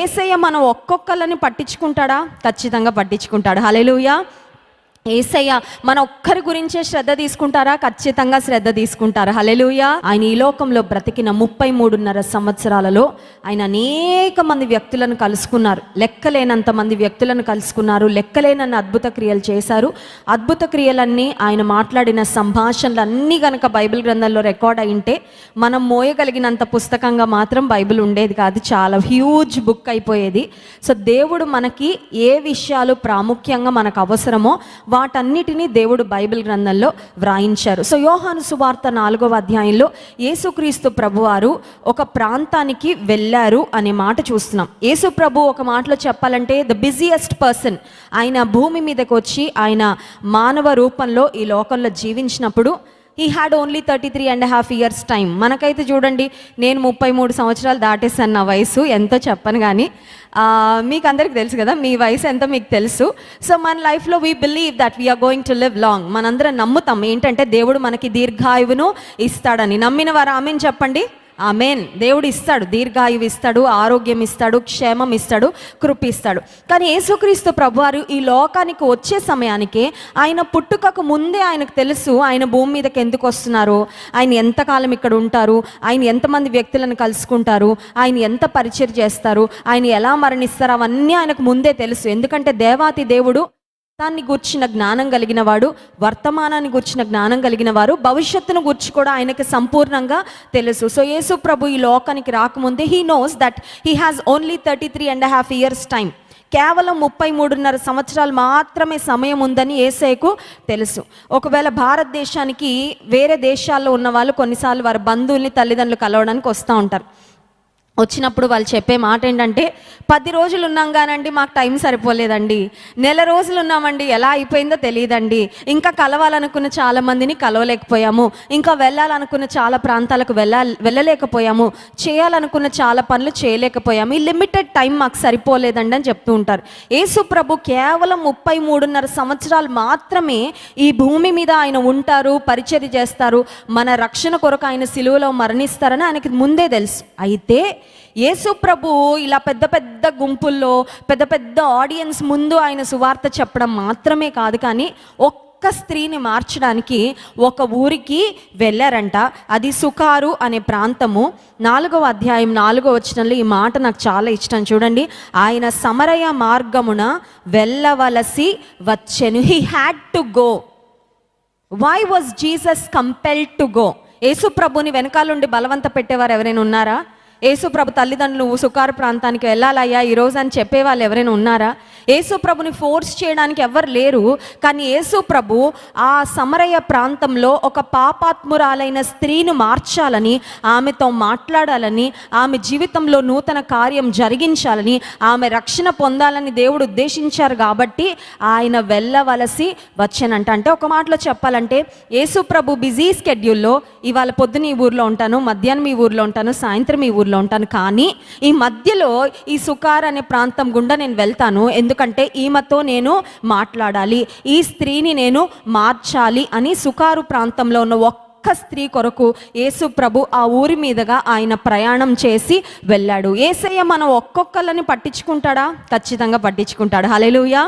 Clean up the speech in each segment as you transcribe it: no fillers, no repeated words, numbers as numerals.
యేసయ్య మనం ఒక్కొక్కళ్ళని పట్టించుకుంటాడా? ఖచ్చితంగా పట్టించుకుంటాడు. హల్లెలూయా. యేసయ్య మన ఒక్కరి గురించే శ్రద్ధ తీసుకుంటారా? ఖచ్చితంగా శ్రద్ధ తీసుకుంటారు. హల్లెలూయా. ఆయన ఈ లోకంలో బ్రతికిన 33.5 సంవత్సరాలలో ఆయన అనేక మంది వ్యక్తులను కలుసుకున్నారు. లెక్కలేనంత మంది వ్యక్తులను కలుసుకున్నారు. లెక్కలేనన్ని అద్భుత క్రియలు చేశారు. అద్భుత క్రియలన్నీ, ఆయన మాట్లాడిన సంభాషణలన్నీ కనుక బైబిల్ గ్రంథంలో రికార్డ్ అయింటే మనం మోయగలిగినంత పుస్తకంగా మాత్రం బైబిల్ ఉండేది కాదు. చాలా హ్యూజ్ బుక్ అయిపోయేది. సో దేవుడు మనకి ఏ విషయాలు ప్రాముఖ్యంగా మనకు అవసరమో వాటన్నిటినీ దేవుడు బైబిల్ గ్రంథంలో వ్రాయించారు. సో యోహాను సువార్త 4వ అధ్యాయంలో యేసుక్రీస్తు ప్రభువారు ఒక ప్రాంతానికి వెళ్ళారు అనే మాట చూస్తున్నాం. యేసు ప్రభు ఒక మాటలో చెప్పాలంటే ద బిజియెస్ట్ పర్సన్. ఆయన భూమి మీదకి వచ్చి ఆయన మానవ రూపంలో ఈ లోకంలో జీవించినప్పుడు he had only 33.5 years time. మనకైతే చూడండి, నేను 33 సంవత్సరాలు దాటేసాను. నా వయసు ఎంతో చెప్పను కానీ మీకు అందరికి తెలుసు కదా, మీ వయసు ఎంతో మీకు తెలుసు. సో మన లైఫ్లో we believe that we are going to live long. మనందరం నమ్ముతాం ఏంటంటే దేవుడు మనకి దీర్ఘాయువును ఇస్తాడని. నమ్మిన వారు ఆమెన్ చెప్పండి. ఆమెన్. దేవుడు ఇస్తాడు, దీర్ఘాయువు ఇస్తాడు, ఆరోగ్యం ఇస్తాడు, క్షేమం ఇస్తాడు, కృప ఇస్తాడు. కానీ యేసుక్రీస్తు ప్రభువారు ఈ లోకానికి వచ్చే సమయానికి ఆయన పుట్టుకకు ముందే ఆయనకు తెలుసు ఆయన భూమి మీదకి ఎందుకు వస్తున్నారు, ఆయన ఎంతకాలం ఇక్కడ ఉంటారు, ఆయన ఎంతమంది వ్యక్తులను కలుసుకుంటారు, ఆయన ఎంత పరిచయం చేస్తారు, ఆయన ఎలా మరణిస్తారు, అవన్నీ ఆయనకు ముందే తెలుసు. ఎందుకంటే దేవాతి దేవుడు దాన్ని గూర్చిన జ్ఞానం కలిగిన వాడు, వర్తమానాన్ని గూర్చిన జ్ఞానం కలిగిన వారు, భవిష్యత్తును గూర్చి కూడా ఆయనకి సంపూర్ణంగా తెలుసు. సో యేసు ప్రభు ఈ లోకానికి రాకముందే he knows that he has only 33.5 years time. కేవలం 33.5 సంవత్సరాలు మాత్రమే సమయం ఉందని యేసయ్యకు తెలుసు. ఒకవేళ భారతదేశానికి వేరే దేశాల్లో ఉన్న వాళ్ళు కొన్నిసార్లు వారి బంధువుల్ని, తల్లిదండ్రులు కలవడానికి వస్తూ ఉంటారు. వచ్చినప్పుడు వాళ్ళు చెప్పే మాట ఏంటంటే 10 రోజులు ఉన్నాం కానండి మాకు టైం సరిపోలేదండి, నెల రోజులు ఉన్నామండి ఎలా అయిపోయిందో తెలియదండి, ఇంకా కలవాలనుకున్న చాలా మందిని కలవలేకపోయాము, ఇంకా వెళ్ళాలనుకున్న చాలా ప్రాంతాలకు వెళ్ళలేకపోయాము, చేయాలనుకున్న చాలా పనులు చేయలేకపోయాము, ఈ లిమిటెడ్ టైం మాకు సరిపోలేదండి అని చెప్తూ ఉంటారు. యేసు ప్రభు కేవలం 33.5 సంవత్సరాలు మాత్రమే ఈ భూమి మీద ఆయన ఉంటారు, పరిచర్య చేస్తారు, మన రక్షణ కొరకు ఆయన సిలువలో మరణిస్తారని ఆయనకి ముందే తెలుసు. అయితే యేసు ప్రభు ఇలా పెద్ద పెద్ద గుంపుల్లో, పెద్ద పెద్ద ఆడియన్స్ ముందు ఆయన సువార్త చెప్పడం మాత్రమే కాదు, కానీ ఒక్క స్త్రీని మార్చడానికి ఒక ఊరికి వెళ్ళారంట. అది సుకారు అనే ప్రాంతము. 4వ అధ్యాయం 4వ వచనంలో ఈ మాట నాకు చాలా ఇష్టం. చూడండి, ఆయన సమరయ మార్గమున వెళ్ళవలసి వచ్చెను. He had to go. Why was Jesus compelled to go? యేసు ప్రభుని వెనకాలండి బలవంత పెట్టేవారు ఎవరైనా ఉన్నారా? యేసు ప్రభు తల్లిదండ్రులు సుకారు ప్రాంతానికి వెళ్ళాలయ్యా ఈరోజు అని చెప్పేవాళ్ళు ఎవరైనా ఉన్నారా? యేసు ప్రభుని ఫోర్స్ చేయడానికి ఎవరు లేరు. కానీ యేసు ప్రభు ఆ సమరయ ప్రాంతంలో ఒక పాపాత్మురాలైన స్త్రీని మార్చాలని, ఆమెతో మాట్లాడాలని, ఆమె జీవితంలో నూతన కార్యం జరిగించాలని, ఆమె రక్షణ పొందాలని దేవుడు ఉద్దేశించారు. కాబట్టి ఆయన వెళ్ళవలసి వచ్చానంట. అంటే ఒక మాటలో చెప్పాలంటే యేసు ప్రభు బిజీ స్కెడ్యూల్లో ఇవాళ పొద్దున ఈ ఊర్లో ఉంటాను, మధ్యాహ్నం ఈ ఊర్లో ఉంటాను, సాయంత్రం ఈ ఊర్లో ఉంటాను, కానీ ఈ మధ్యలో ఈ సుకార్ అనే ప్రాంతం గుండా నేను వెళ్తాను, ఎందుకంటే ఈమెతో నేను మాట్లాడాలి, ఈ స్త్రీని నేను మార్చాలి అని సుకారు ప్రాంతంలో ఉన్న ఒక్క స్త్రీ కొరకు యేసు ప్రభు ఆ ఊరి మీదుగా ఆయన ప్రయాణం చేసి వెళ్ళాడు. యేసయ్య మనం ఒక్కొక్కళ్ళని పట్టించుకుంటాడా? ఖచ్చితంగా పట్టించుకుంటాడు. హల్లెలూయా.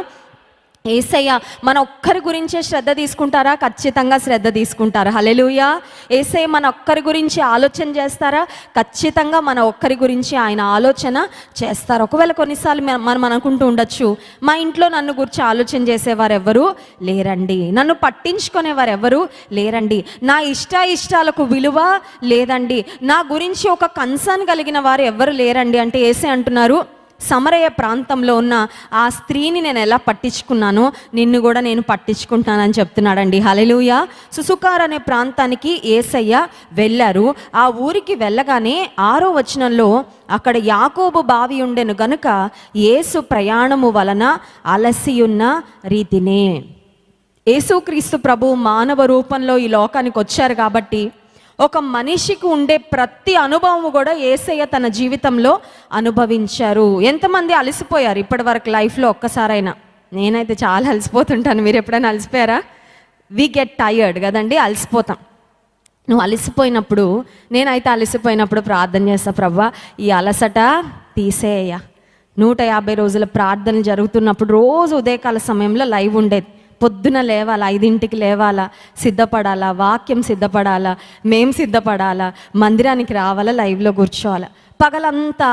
యేసయ్య మన ఒక్కరి గురించే శ్రద్ధ తీసుకుంటారా? ఖచ్చితంగా శ్రద్ధ తీసుకుంటారు. హల్లెలూయా. యేసయ్య మన ఒక్కరి గురించి ఆలోచన చేస్తారా? ఖచ్చితంగా మన ఒక్కరి గురించి ఆయన ఆలోచన చేస్తారు. ఒకవేళ కొన్నిసార్లు మనం అనుకుంటూ ఉండొచ్చు, మా ఇంట్లో నన్ను గురించి ఆలోచన చేసేవారు ఎవరు లేరండి, నన్ను పట్టించుకునేవారు ఎవరు లేరండి, నా ఇష్టాలకు విలువ లేదండి, నా గురించి ఒక కన్సర్న్ కలిగిన వారు ఎవరు లేరండి అంటే యేసయ్య అంటున్నారు, సమరయ ప్రాంతంలో ఉన్న ఆ స్త్రీని నేను ఎలా పట్టించుకున్నానో నిన్ను కూడా నేను పట్టించుకుంటానని చెప్తున్నాడండి. హల్లెలూయా. సుకార్ అనే ప్రాంతానికి యేసయ్య వెళ్ళారు. ఆ ఊరికి వెళ్ళగానే 6వ వచనంలో అక్కడ యాకోబు బావి ఉండెను గనుక యేసు ప్రయాణము వలన అలసియున్న రీతినే. యేసుక్రీస్తు ప్రభు మానవ రూపంలో ఈ లోకానికి వచ్చారు కాబట్టి ఒక మనిషికి ఉండే ప్రతి అనుభవం కూడా యేసయ్య తన జీవితంలో అనుభవించారు. ఎంతమంది అలసిపోయారు ఇప్పటి వరకు లైఫ్లో? ఒక్కసారైనా. నేనైతే చాలా అలసిపోతుంటాను. మీరు ఎప్పుడైనా అలసిపోయారా? వి గెట్ టైర్డ్ కదండి, అలసిపోతాం. నువ్వు నేనైతే అలసిపోయినప్పుడు ప్రార్థన చేస్తా, ప్రభువా ఈ అలసట తీసేయ్యా, 150 రోజుల ప్రార్థనలు జరుగుతున్నప్పుడు రోజు ఉదయకాల సమయంలో లైవ్ ఉండేది. పొద్దున లేవాలా, 5ంటికి లేవాలా, సిద్ధపడాలా, వాక్యం సిద్ధపడాలా, మేం సిద్ధపడాలా, మందిరానికి రావాలా, లైవ్లో కూర్చోవాలా. పగలంతా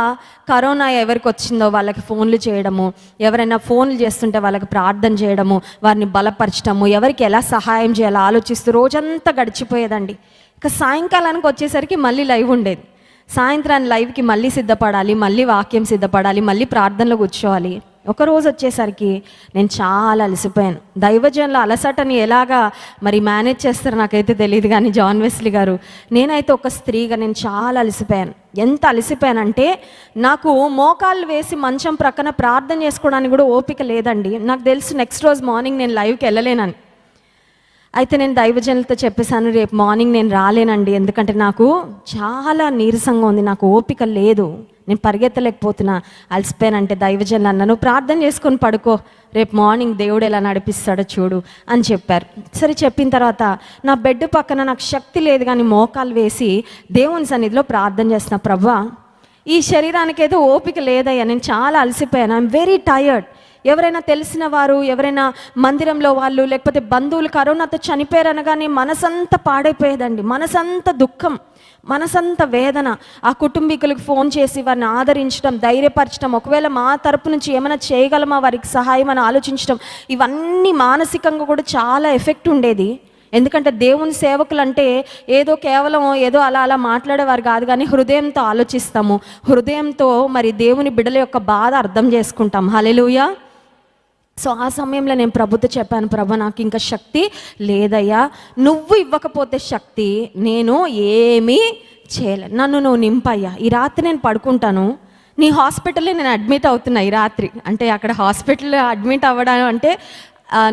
కరోనా ఎవరికి వచ్చిందో వాళ్ళకి ఫోన్లు చేయడము, ఎవరైనా ఫోన్లు చేస్తుంటే వాళ్ళకి ప్రార్థన చేయడము, వారిని బలపరచడము, ఎవరికి ఎలా సహాయం చేయాలో ఆలోచిస్తూ రోజంతా గడిచిపోయేదండి. ఇక సాయంకాలానికి వచ్చేసరికి మళ్ళీ లైవ్ ఉండేది. సాయంత్రాన్ని లైవ్కి మళ్ళీ సిద్ధపడాలి, మళ్ళీ వాక్యం సిద్ధపడాలి, మళ్ళీ ప్రార్థనలో కూర్చోవాలి. ఒకరోజు వచ్చేసరికి నేను చాలా అలసిపోయాను. దైవజనుల అలసటని ఎలాగా మరి మేనేజ్ చేస్తారో నాకైతే తెలియదు, కానీ జాన్ వెస్లీ గారు, నేనైతే ఒక స్త్రీగా నేను చాలా అలసిపోయాను. ఎంత అలసిపోయానంటే నాకు మోకాళ్ళు వేసి మంచం ప్రక్కన ప్రార్థన చేసుకోవడానికి కూడా ఓపిక లేదండి. నాకు తెలుసు నెక్స్ట్ రోజు మార్నింగ్ నేను లైవ్కి వెళ్ళలేనని. అయితే నేను దైవజనులతో చెప్పేశాను, రేపు మార్నింగ్ నేను రాలేనండి, ఎందుకంటే నాకు చాలా నీరసంగా ఉంది, నాకు ఓపిక లేదు, నేను పరిగెత్తలేకపోతున్నా, అలసిపోయానంటే దైవజనులు అన్నా, నువ్వు ప్రార్థన చేసుకొని పడుకో, రేపు మార్నింగ్ దేవుడు ఎలా నడిపిస్తాడో చూడు అని చెప్పారు. సరే, చెప్పిన తర్వాత నా బెడ్ పక్కన నాకు శక్తి లేదు, కానీ మోకాలు వేసి దేవుని సన్నిధిలో ప్రార్థన చేస్తున్నా, ప్రభువా ఈ శరీరానికి ఏదో ఓపిక లేదయ్యా, నేను చాలా అలసిపోయాను, ఐఎమ్ వెరీ టయర్డ్. ఎవరైనా తెలిసిన వారు, ఎవరైనా మందిరంలో వాళ్ళు, లేకపోతే బంధువులు కరోనాతో చనిపోయారనగానే మనసంతా పాడైపోయేదండి, మనసంతా దుఃఖం, మనసంతా వేదన. ఆ కుటుంబీకులకు ఫోన్ చేసి వారిని ఆదరించడం, ధైర్యపరచడం, ఒకవేళ మా తరపు నుంచి ఏమైనా చేయగలమా వారికి సహాయం అని ఆలోచించడం, ఇవన్నీ మానసికంగా కూడా చాలా ఎఫెక్ట్ ఉండేది. ఎందుకంటే దేవుని సేవకులు అంటే ఏదో కేవలం ఏదో అలా అలా మాట్లాడేవారు కాదు, కానీ హృదయంతో ఆలోచిస్తాము, హృదయంతో మరి దేవుని బిడ్డల యొక్క బాధ అర్థం చేసుకుంటాం. హల్లెలూయా. సో ఆ సమయంలో నేను ప్రభుతో చెప్పాను, ప్రభు నాకు ఇంకా శక్తి లేదయ్యా, నువ్వు ఇవ్వకపోతే శక్తి నేను ఏమీ చేయలేను, నన్ను నువ్వు నింపయ్యా, ఈ రాత్రి నేను పడుకుంటాను, నీ హాస్పిటల్లో నేను అడ్మిట్ అవుతున్నా ఈ రాత్రి. అంటే అక్కడ హాస్పిటల్లో అడ్మిట్ అవ్వడం అంటే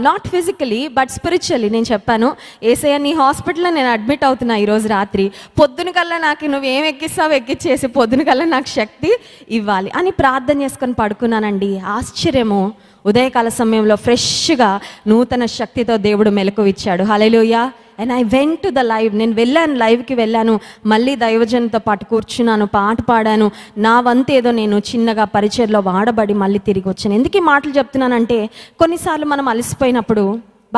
నాట్ ఫిజికలీ బట్ స్పిరిచువల్లీ. నేను చెప్పాను, ఏసయ్య నీ హాస్పిటల్లో నేను అడ్మిట్ అవుతున్నా ఈరోజు రాత్రి, పొద్దున కల్లా నాకు నువ్వు ఏం ఎక్కిస్తావు ఎక్కిచ్చేసి పొద్దున కల్లా నాకు శక్తి ఇవ్వాలి అని ప్రార్థన చేసుకొని పడుకున్నానండి. ఆశ్చర్యము, ఉదయకాల సమయంలో ఫ్రెష్గా నూతన శక్తితో దేవుడు మెలకువ ఇచ్చాడు. హల్లెలూయా. And I went to the live. నేను వెళ్ళాను, లైవ్కి వెళ్ళాను, మళ్ళీ దైవజనుతో పాటు కూర్చున్నాను, పాట పాడాను, నా వంతు ఏదో నేను చిన్నగా పరిచయలో వాడబడి మళ్ళీ తిరిగి వచ్చాను. ఎందుకు ఈ మాటలు చెప్తున్నానంటే, కొన్నిసార్లు మనం అలసిపోయినప్పుడు,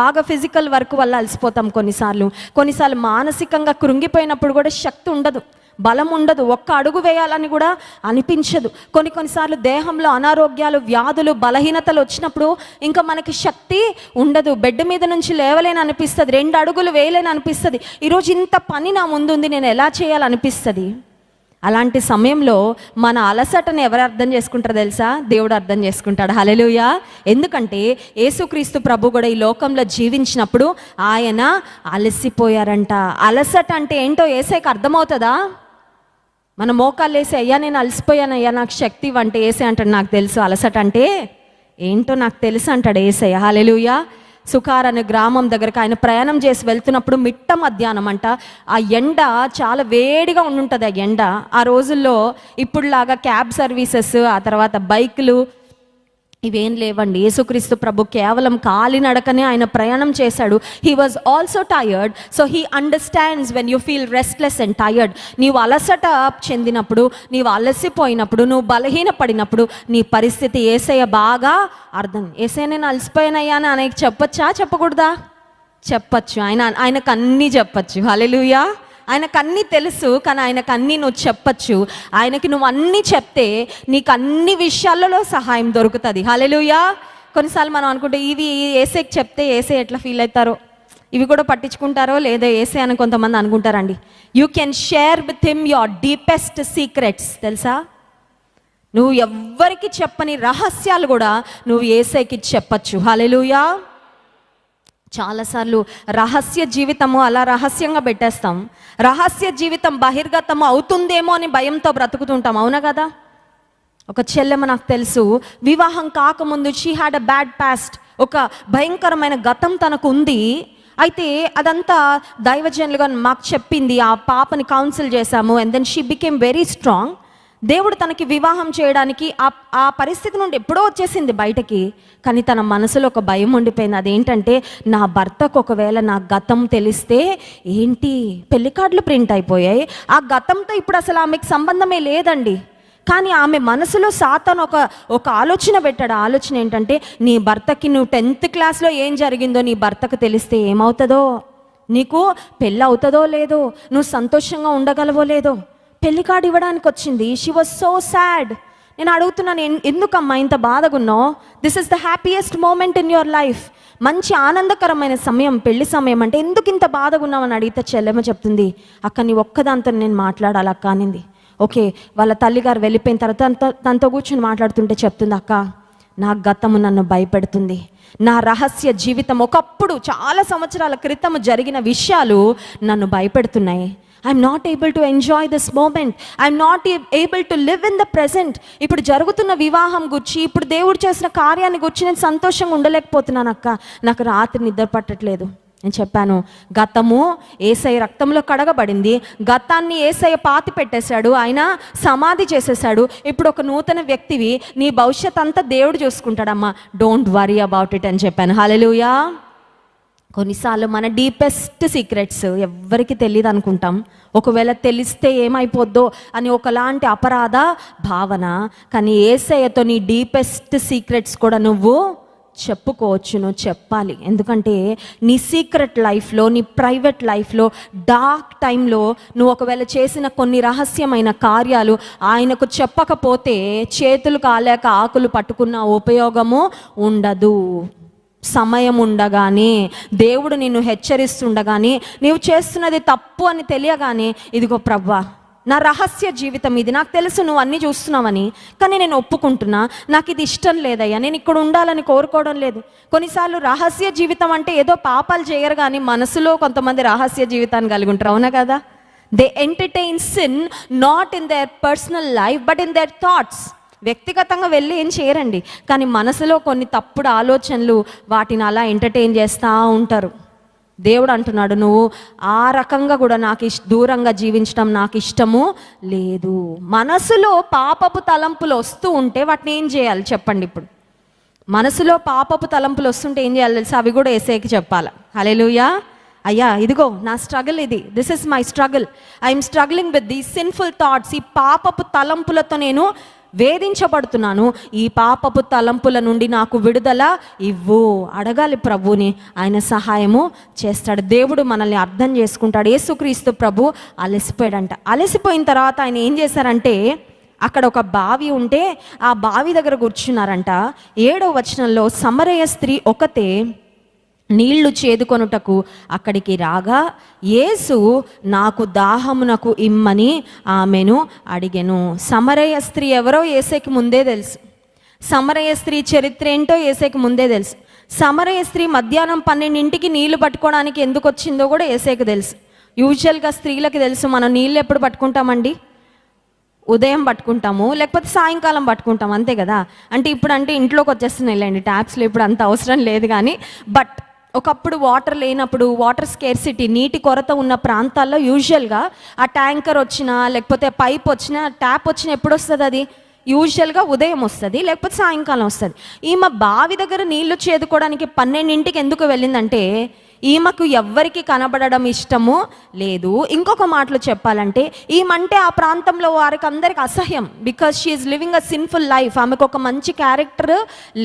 బాగా ఫిజికల్ వర్క్ వల్ల అలసిపోతాం, కొన్నిసార్లు మానసికంగా కృంగిపోయినప్పుడు కూడా శక్తి ఉండదు, బలం ఉండదు, ఒక్క అడుగు వేయాలని కూడా అనిపించదు. కొన్నిసార్లు దేహంలో అనారోగ్యాలు, వ్యాధులు, బలహీనతలు వచ్చినప్పుడు ఇంకా మనకి శక్తి ఉండదు, బెడ్ మీద నుంచి లేవలేని అనిపిస్తుంది, 2 అడుగులు వేయలేని అనిపిస్తుంది, ఈరోజు ఇంత పని నా ముందుంది, నేను ఎలా చేయాలనిపిస్తుంది. అలాంటి సమయంలో మన అలసటను ఎవరు అర్థం చేసుకుంటారో తెలుసా? దేవుడు అర్థం చేసుకుంటాడు. హల్లెలూయా. ఎందుకంటే యేసుక్రీస్తు ప్రభు కూడా ఈ లోకంలో జీవించినప్పుడు ఆయన అలసిపోయారంట. అలసట అంటే ఏంటో యేసయ్యకి అర్థమవుతుందా? మన మోకాళ్ళు వేసి, అయ్యా నేను అలసిపోయాను అయ్యా నాకు శక్తి ఇవ్వంటే యేసయ్య అంటాడు, నాకు తెలుసు అలసట అంటే ఏంటో నాకు తెలుసు అంటాడు యేసయ్య. హల్లెలూయా. సుకార్ అనే గ్రామం దగ్గరకు ఆయన ప్రయాణం చేసి వెళ్తున్నప్పుడు మిట్ట మధ్యాహ్నం అంట, ఆ ఎండ చాలా వేడిగా ఉండుంటుంది. ఆ ఎండ ఆ రోజుల్లో ఇప్పుడులాగా క్యాబ్ సర్వీసెస్, ఆ తర్వాత బైకులు ఇవేం లేవండి. యేసుక్రీస్తు ప్రభు కేవలం కాలినడకనే ఆయన ప్రయాణం చేశాడు. He was also tired. So he understands when you feel restless and tired. నీవు అలసట చెందినప్పుడు, నీవు అలసిపోయినప్పుడు, నువ్వు బలహీనపడినప్పుడు నీ పరిస్థితి యేసయ్య బాగా అర్థం. యేసయ్య నేను అలసిపోయానయ్యా అని ఆయనకి చెప్పొచ్చా, చెప్పకూడదా? చెప్పచ్చు. ఆయనకు అన్నీ చెప్పచ్చు. హల్లెలూయా. ఆయనకు అన్నీ తెలుసు, కానీ ఆయనకు అన్నీ నువ్వు చెప్పచ్చు. ఆయనకి నువ్వు అన్నీ చెప్తే నీకు అన్ని విషయాలలో సహాయం దొరుకుతుంది. హల్లెలూయా. కొన్నిసార్లు మనం అనుకుంటే ఇవి యేసయ్యకి చెప్తే యేసయ్య ఎట్లా ఫీల్ అవుతారో, ఇవి కూడా పట్టించుకుంటారో లేదో యేసయ్య అని కొంతమంది అనుకుంటారండి. You can share with him your deepest secrets. తెలుసా, నువ్వు ఎవ్వరికి చెప్పని రహస్యాలు కూడా నువ్వు యేసయ్యకి చెప్పచ్చు. హల్లెలూయా. చాలాసార్లు రహస్య జీవితము అలా రహస్యంగా పెట్టేస్తాం. రహస్య జీవితం బహిర్గతము అవుతుందేమో అని భయంతో బ్రతుకుతుంటాం. అవునా కదా? ఒక చెల్లెమ్మ నాకు తెలుసు, వివాహం కాకముందు she had a bad past, ఒక భయంకరమైన గతం తనకు ఉంది. అయితే అదంతా దైవజనులుగా మాకు చెప్పింది. ఆ పాపని కౌన్సిల్ చేశాము, and then she became very strong. దేవుడు తనకి వివాహం చేయడానికి ఆ పరిస్థితి నుండి ఎప్పుడో వచ్చేసింది బయటకి, కానీ తన మనసులో ఒక భయం ఉండిపోయింది. అదేంటంటే, నా భర్తకు ఒకవేళ నా గతం తెలిస్తే ఏంటి, పెళ్లి కార్డులు ప్రింట్ అయిపోయాయి, ఆ గతంతో ఇప్పుడు అసలు ఆమెకు సంబంధమే లేదండి. కానీ ఆమె మనసులో సాతాను ఒక ఆలోచన పెట్టాడు. ఆలోచన ఏంటంటే, నీ భర్తకి నువ్వు 10th క్లాస్లో ఏం జరిగిందో నీ భర్తకు తెలిస్తే ఏమవుతుందో, నీకు పెళ్ళి అవుతుందో లేదో, నువ్వు సంతోషంగా ఉండగలవో లేదో. పెళ్లి కార్డు ఇవ్వడానికి వచ్చింది. She was so sad. నేను అడుగుతున్నాను, ఎందుకమ్మా ఇంత బాధగా ఉన్నావు? This is the happiest moment in your life. మంచి ఆనందకరమైన సమయం పెళ్లి సమయం, అంటే ఎందుకు ఇంత బాధగా ఉన్నావని అడిగితే చెల్లెమ్మ చెప్తుంది, అక్క నీ ఒక్కదాంతో నేను మాట్లాడాలి అక్క అనింది. ఓకే, వాళ్ళ తల్లిగారు వెళ్ళిపోయిన తర్వాత తనతో కూర్చొని మాట్లాడుతుంటే చెప్తుంది, అక్క నా గతము నన్ను భయపెడుతుంది, నా రహస్య జీవితం ఒకప్పుడు చాలా సంవత్సరాల క్రితం జరిగిన విషయాలు నన్ను భయపెడుతున్నాయి. I'm not able to enjoy this moment, I'm not able to live in the present. ఇప్పుడు జరుగుతున్న వివాహం గురించి, ఇప్పుడు దేవుడు చేసిన కార్యాన్ని గురించి నేను సంతోషంగా ఉండలేకపోతున్నాను అక్క, నాకు రాత్రి నిద్ర పట్టట్లేదు. నేను చెప్పాను, గతము యేసయ్య రక్తంలో కడగబడింది, గతాన్ని యేసయ్య పాతి పెట్టేశాడు, ఆయన సమాధి చేసేసాడు. ఇప్పుడు ఒక నూతన వ్యక్తివి, నీ భవిష్యత్ అంతా దేవుడు చూసుకుంటాడమ్మా, డోంట్ వరీ అబౌట్ ఇట్ అని చెప్పాను. హల్లెలూయా. కొన్నిసార్లు మన డీపెస్ట్ సీక్రెట్స్ ఎవ్వరికి తెలియదు అనుకుంటాం, ఒకవేళ తెలిస్తే ఏమైపోద్దో అని ఒకలాంటి అపరాధ భావన. కానీ యేసయ్యతో నీ డీపెస్ట్ సీక్రెట్స్ కూడా నువ్వు చెప్పుకోవచ్చు, నువ్వు చెప్పాలి. ఎందుకంటే నీ సీక్రెట్ లైఫ్లో, నీ ప్రైవేట్ లైఫ్లో, డార్క్ టైంలో నువ్వు ఒకవేళ చేసిన కొన్ని రహస్యమైన కార్యాలు ఆయనకు చెప్పకపోతే చేతులు కాలేక ఆకులు పట్టుకున్న ఉపయోగము ఉండదు. సమయం ఉండగానే, దేవుడు నిన్ను హెచ్చరిస్తుండగానే, నీవు చేస్తున్నది తప్పు అని తెలియగానే, ఇదిగో ప్రభువా నా రహస్య జీవితం ఇది, నాకు తెలుసు నువ్వు అన్నీ చూస్తున్నావని, కానీ నేను ఒప్పుకుంటున్నా, నాకు ఇది ఇష్టం లేదయ్యా, నేను ఇక్కడ ఉండాలని కోరుకోవడం లేదు. కొన్నిసార్లు రహస్య జీవితం అంటే ఏదో పాపాలు చేయరు, కానీ మనసులో కొంతమంది రహస్య జీవితాన్ని కలిగి ఉంటారు, అవునా కదా? They entertain sin not in there personal life but in their thoughts. వ్యక్తిగతంగా వెళ్ళి ఏం చేయరండి, కానీ మనసులో కొన్ని తప్పుడు ఆలోచనలు వాటిని అలా ఎంటర్టైన్ చేస్తూ ఉంటారు. దేవుడు అంటున్నాడు, నువ్వు ఆ రకంగా కూడా నాకు దూరంగా జీవించడం నాకు ఇష్టము లేదు. మనసులో పాపపు తలంపులు వస్తూ ఉంటే వాటిని ఏం చేయాలి చెప్పండి? ఇప్పుడు మనసులో పాపపు తలంపులు వస్తుంటే ఏం చేయాలి తెలుసా? అవి కూడా యేసయ్యకి చెప్పాలి. హల్లెలూయా. అయ్యా ఇదిగో నా స్ట్రగుల్ ఇది, this is my struggle, I'm struggling with these sinful thoughts. ఈ పాపపు తలంపులతో నేను వేధించబడుతున్నాను, ఈ పాపపు తలంపుల నుండి నాకు విడుదల ఇవ్వు. అడగాలి ప్రభుని, ఆయన సహాయము చేస్తాడు. దేవుడు మనల్ని అర్థం చేసుకుంటాడు. యేసుక్రీస్తు ప్రభు అలసిపోయాడంట. అలసిపోయిన తర్వాత ఆయన ఏం చేశారంటే, అక్కడ ఒక బావి ఉంటే ఆ బావి దగ్గర కూర్చున్నారంట. 7వ వచనంలో, సమరయ స్త్రీ ఒకతే నీళ్లు చేదుకొనుటకు అక్కడికి రాగా, యేసు నాకు దాహమునకు ఇమ్మని ఆమెను అడిగెను. సమరయ స్త్రీ ఎవరో యేసయ్యకి ముందే తెలుసు. సమరయ స్త్రీ చరిత్ర ఏంటో యేసయ్యకి ముందే తెలుసు. సమరయ స్త్రీ మధ్యాహ్నం 12ంటికి నీళ్లు పట్టుకోవడానికి ఎందుకు వచ్చిందో కూడా యేసయ్యకి తెలుసు. యూజువల్గా స్త్రీలకి తెలుసు, మనం నీళ్ళు ఎప్పుడు పట్టుకుంటామండి? ఉదయం పట్టుకుంటాము, లేకపోతే సాయంకాలం పట్టుకుంటాం, అంతే కదా. అంటే ఇప్పుడు అంటే ఇంట్లోకి వచ్చేస్తున్నాయి లేండి ట్యాప్స్లో, ఇప్పుడు అంత అవసరం లేదు. కానీ బట్ ఒకప్పుడు వాటర్ లేనప్పుడు, వాటర్ స్కేర్సిటీ, నీటి కొరత ఉన్న ప్రాంతాల్లో యూజువల్గా ఆ ట్యాంకర్ వచ్చినా, లేకపోతే పైప్ వచ్చినా, ట్యాప్ వచ్చినా ఎప్పుడు వస్తుంది? అది యూజువల్గా ఉదయం వస్తుంది, లేకపోతే సాయంకాలం వస్తుంది. ఈమె బావి దగ్గర నీళ్లు చేదుకోవడానికి 12ంటికి ఎందుకు వెళ్ళిందంటే, ఈమెకు ఎవ్వరికి కనబడడం ఇష్టము లేదు. ఇంకొక మాటలో చెప్పాలంటే, ఈమంటే ఆ ప్రాంతంలో వారికి అందరికి అసహ్యం. Because she is living a sinful life. ఆమెకు ఒక మంచి క్యారెక్టర్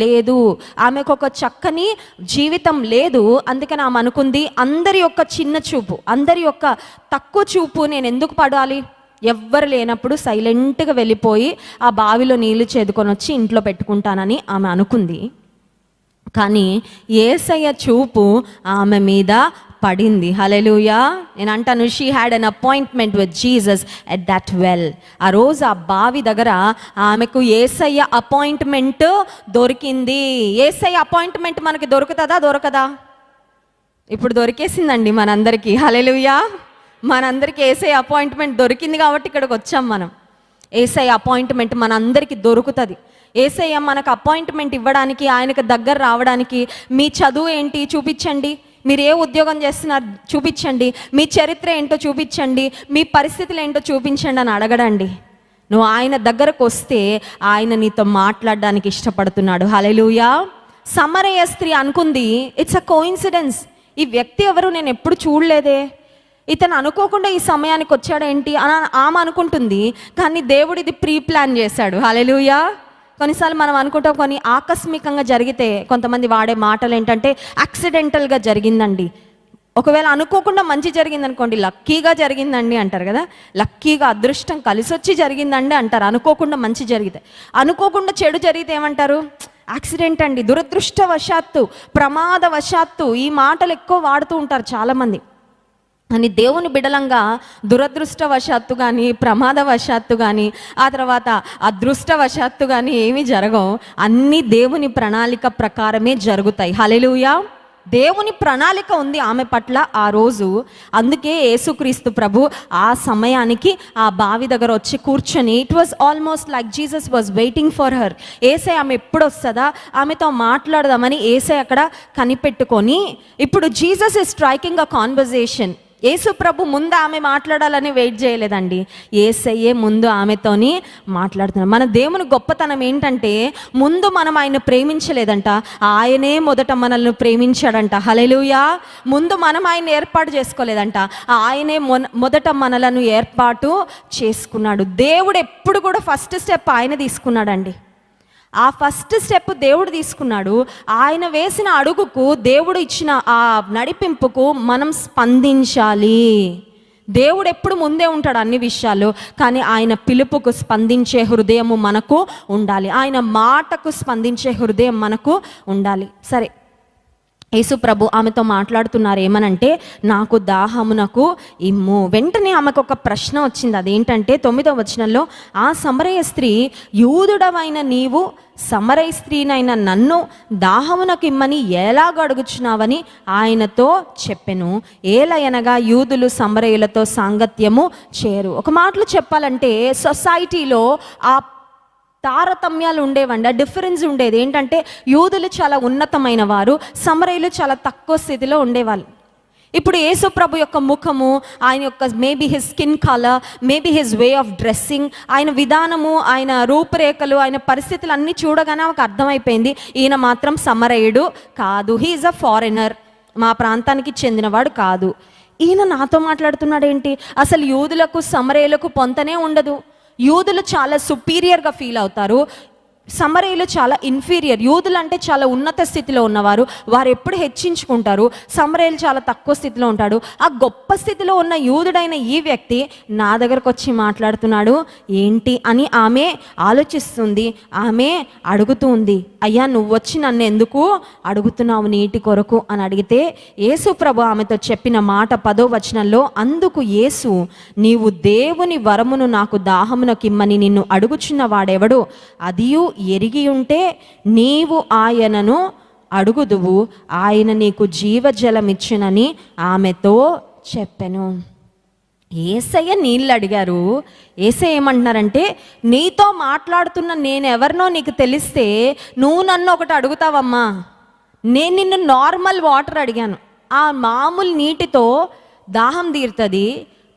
లేదు, ఆమెకు ఒక చక్కని జీవితం లేదు. అందుకని ఆమె అనుకుంది, అందరి యొక్క చిన్న చూపు, అందరి యొక్క తక్కువ చూపు నేను ఎందుకు పడాలి? ఎవ్వరు లేనప్పుడు సైలెంట్గా వెళ్ళిపోయి ఆ బావిలో నీళ్లు చేదుకొని వచ్చి ఇంట్లో పెట్టుకుంటానని ఆమె అనుకుంది. కానీ యేసయ్య చూపు ఆమె మీద పడింది. హల్లెలూయా. నేను అంటాను, she had an appointment with Jesus at that well. ఆ రోజు ఆ బావి దగ్గర ఆమెకు యేసయ్య అపాయింట్మెంట్ దొరికింది. యేసయ్య అపాయింట్మెంట్ మనకి దొరుకుతుందా? దొరకదా? ఇప్పుడు దొరికేసిందండి మనందరికీ. హల్లెలూయా. మనందరికీ యేసయ్య అపాయింట్మెంట్ దొరికింది కాబట్టి ఇక్కడికి వచ్చాం మనం. యేసయ్య అపాయింట్మెంట్ మనందరికీ దొరుకుతుంది. యేసయ్య మనకు అపాయింట్మెంట్ ఇవ్వడానికి, ఆయనకు దగ్గర రావడానికి, మీ చదువు ఏంటి చూపించండి, మీరు ఏ ఉద్యోగం చేస్తున్నారు చూపించండి, మీ చరిత్ర ఏంటో చూపించండి, మీ పరిస్థితులు ఏంటో చూపించండి అని అడగడండి. నువ్వు ఆయన దగ్గరకు వస్తే ఆయన నీతో మాట్లాడడానికి ఇష్టపడుతున్నాడు. హల్లెలూయా. సమరయ స్త్రీ అనుకుంది, ఇట్స్ అ కోఇన్సిడెన్స్, ఈ వ్యక్తి ఎవరు నేను ఎప్పుడు చూడలేదే, ఇతను అనుకోకుండా ఈ సమయానికి వచ్చాడేంటి అని ఆమె అనుకుంటుంది, కానీ దేవుడు ఇది ప్రీ ప్లాన్ చేశాడు. హల్లెలూయా. కొన్నిసార్లు మనం అనుకుంటాం, కొన్ని ఆకస్మికంగా జరిగితే కొంతమంది వాడే మాటలు ఏంటంటే యాక్సిడెంటల్గా జరిగిందండి. ఒకవేళ అనుకోకుండా మంచి జరిగింది అనుకోండి, లక్కీగా జరిగిందండి అంటారు కదా. లక్కీగా అదృష్టం కలిసి వచ్చి జరిగిందండి అంటారు. అనుకోకుండా మంచి జరిగితే. అనుకోకుండా చెడు జరిగితే ఏమంటారు? యాక్సిడెంట్ అండి, దురదృష్టవశాత్తు, ప్రమాదవశాత్తు. ఈ మాటలు ఎక్కువ వాడుతూ ఉంటారు చాలామంది. అని దేవుని బిడలంగా దురదృష్టవశాత్తు కానీ, ప్రమాదవశాత్తు కానీ, ఆ తర్వాత అదృష్టవశాత్తు కానీ ఏమీ జరగవు. అన్నీ దేవుని ప్రణాళిక ప్రకారమే జరుగుతాయి. హల్లెలూయా. దేవుని ప్రణాళిక ఉంది ఆమె పట్ల ఆ రోజు. అందుకే యేసుక్రీస్తు ప్రభు ఆ సమయానికి ఆ బావి దగ్గర వచ్చి కూర్చొని, it was almost like Jesus was waiting for her. ఏసై ఆమె ఎప్పుడు వస్తుందా, ఆమెతో మాట్లాడదామని ఏసై అక్కడ కనిపెట్టుకొని, ఇప్పుడు Jesus is striking a conversation. యేసు ప్రభు ముందు ఆమె మాట్లాడాలని వెయిట్ చేయలేదండి, యేసయ్యే ముందు ఆమెతోని మాట్లాడుతున్నాడు. మన దేవుని గొప్పతనం ఏంటంటే, ముందు మనం ఆయన ప్రేమించలేదంట, ఆయనే మొదట మనల్ని ప్రేమించాడంట. హల్లెలూయా. ముందు మనం ఆయన ఏర్పాటు చేసుకోలేదంట, ఆయనే మొదట మనలను ఏర్పాటు చేసుకున్నాడు. దేవుడు ఎప్పుడు కూడా ఫస్ట్ స్టెప్ ఆయన తీసుకున్నాడండి. ఆ ఫస్ట్ స్టెప్ దేవుడు తీసుకున్నాడు. ఆయన వేసిన అడుగుకు, దేవుడు ఇచ్చిన ఆ నడిపింపుకు మనం స్పందించాలి. దేవుడు ఎప్పుడు ముందే ఉంటాడు అన్ని విషయాలు, కానీ ఆయన పిలుపుకు స్పందించే హృదయము మనకు ఉండాలి. ఆయన మాటకు స్పందించే హృదయం మనకు ఉండాలి. సరే, యేసు ప్రభు ఆమెతో మాట్లాడుతున్నారు ఏమనంటే, నాకు దాహమునకు ఇమ్ము. వెంటనే ఆమెకు ఒక ప్రశ్న వచ్చింది. అదేంటంటే 9వ వచనంలో, ఆ సమరయ స్త్రీ, యూదుడవైన నీవు సమరయ స్త్రీనైన నన్ను దాహమునకు ఇమ్మని ఎలాగ అడుగుచున్నావని ఆయనతో చెప్పెను. ఏలయనగా యూదులు సమరయులతో సాంగత్యము చేరు. ఒక మాటలో చెప్పాలంటే, సొసైటీలో ఆ తారతమ్యాలు ఉండేవండి, ఆ డిఫరెన్స్ ఉండేది. ఏంటంటే యూదులు చాలా ఉన్నతమైన వారు, సమరయులు చాలా తక్కువ స్థితిలో ఉండేవాళ్ళు. ఇప్పుడు యేసు ప్రభు యొక్క ముఖము, ఆయన యొక్క maybe his skin colour, maybe his way of dressing, ఆయన విధానము, ఆయన రూపురేఖలు, ఆయన పరిస్థితులు అన్నీ చూడగానే ఒక అర్థమైపోయింది, ఈయన మాత్రం సమరయుడు కాదు, హీఈస్ అ ఫారినర్, మా ప్రాంతానికి చెందినవాడు కాదు. ఈయన నాతో మాట్లాడుతున్నాడు ఏంటి? అసలు యూదులకు సమరయులకు పొంతనే ఉండదు. యూదులు చాలా సుపీరియర్గా ఫీల్ అవుతారు, సమరయులు చాలా ఇన్ఫీరియర్. యూదులు అంటే చాలా ఉన్నత స్థితిలో ఉన్నవారు, వారు ఎప్పుడు హెచ్చించుకుంటారు. సమరయులు చాలా తక్కువ స్థితిలో ఉంటాడు. ఆ గొప్ప స్థితిలో ఉన్న యూదుడైన ఈ వ్యక్తి నా దగ్గరకు వచ్చి మాట్లాడుతున్నాడు ఏంటి అని ఆమె ఆలోచిస్తుంది. ఆమె అడుగుతుంది, అయ్యా నువ్వు వచ్చి నన్ను ఎందుకు అడుగుతున్నావు నీటి కొరకు అని అడిగితే, యేసు ప్రభు ఆమెతో చెప్పిన మాట 10వ వచనంలో, అందుకు యేసు, నీవు దేవుని వరమును నాకు దాహమునకిమ్మని నిన్ను అడుగుచున్న వాడెవడు, అదియు ఎరిగి ఉంటే నీవు ఆయనను అడుగుదువు, ఆయన నీకు జీవజలమిచ్చునని ఆమెతో చెప్పెను. యేసయ్య నీళ్ళు అడిగారు. యేసయ్య ఏమంటున్నారంటే, నీతో మాట్లాడుతున్న నేను ఎవరినో నీకు తెలిస్తే నువ్వు నన్ను ఒకటి అడుగుతావమ్మా. నేను నిన్ను నార్మల్ వాటర్ అడిగాను, ఆ మామూలు నీటితో దాహం తీరుతుంది,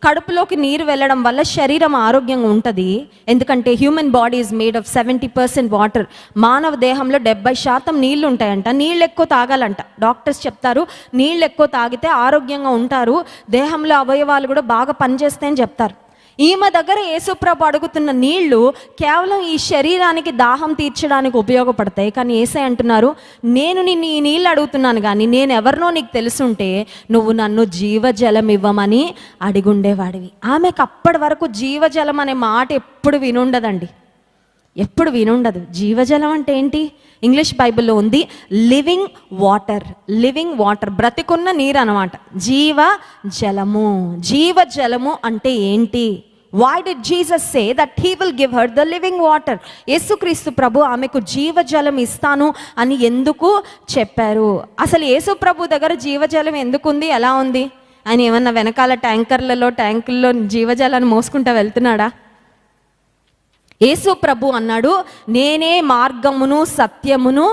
కడుపులోకి నీరు వెళ్ళడం వల్ల శరీరం ఆరోగ్యంగా ఉంటుంది. ఎందుకంటే human body is made of 70% water. మానవ దేహంలో 70% నీళ్లు ఉంటాయంట. నీళ్ళు ఎక్కువ తాగాలంట. డాక్టర్స్ చెప్తారు, నీళ్ళు ఎక్కువ తాగితే ఆరోగ్యంగా ఉంటారు, దేహంలో అవయవాలు కూడా బాగా పనిచేస్తాయని చెప్తారు. ఈమె దగ్గర యేసుప్రభు అడుగుతున్న నీళ్లు కేవలం ఈ శరీరానికి దాహం తీర్చడానికి ఉపయోగపడతాయి. కానీ యేసయ్య అంటున్నారు, నేను నిన్ను ఈ నీళ్ళు అడుగుతున్నాను, కానీ నేను ఎవరినో నీకు తెలుసుంటే నువ్వు నన్ను జీవజలం ఇవ్వమని అడిగుండేవాడివి. ఆమెకు అప్పటి వరకు జీవజలం అనే మాట ఎప్పుడు వినుండదండి, ఎప్పుడు వినుండదు. జీవజలం అంటే ఏంటి? ఇంగ్లీష్ బైబిల్లో ఉంది లివింగ్ వాటర్. లివింగ్ వాటర్, బ్రతికున్న నీరు అన్నమాట. జీవజలము. జీవజలము అంటే ఏంటి? Why did Jesus say that he will give her the living water? యేసుక్రీస్తు ప్రభు ఆమెకు జీవజలం ఇస్తాను అని ఎందుకు చెప్పారు? అసలు యేసు ప్రభు దగ్గర జీవజలం ఎందుకుంది, ఎలా ఉంది? ఆయన ఏమన్నా వెనకాల ట్యాంకుల్లో జీవజలాన్ని మోసుకుంటూ వెళ్తున్నాడా? యేసు ప్రభు అన్నాడు, నేనే మార్గమును సత్యమును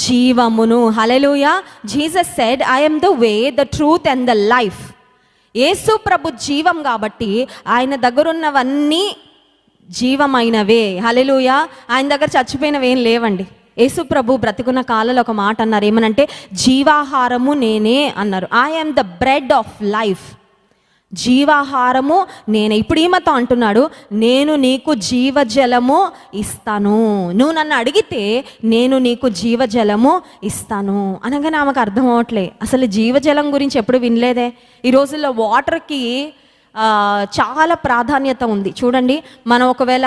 జీవమును. హల్లెలూయా. Jesus said, I am the way, the truth and the life. యేసు ప్రభు జీవం కాబట్టి ఆయన దగ్గర ఉన్నవన్నీ జీవమైనవే. హల్లెలూయా. ఆయన దగ్గర చచ్చిపోయినవి ఏం లేవండి. యేసు ప్రభు బ్రతికున్న కాలంలో ఒక మాట అన్నారు, ఏమనంటే జీవాహారము నేనే అన్నారు. I am the bread of life. జీవాహారము నేను. ఇప్పుడు ఈమెతో అంటున్నాడు, నేను నీకు జీవజలము ఇస్తాను, నువ్వు నన్ను అడిగితే నేను నీకు జీవజలము ఇస్తాను అనగానే ఆమెకు అర్థం అవట్లే. అసలు జీవజలం గురించి ఎప్పుడు వినలేదే. ఈ రోజుల్లో వాటర్కి చాలా ప్రాధాన్యత ఉంది. చూడండి, మనం ఒకవేళ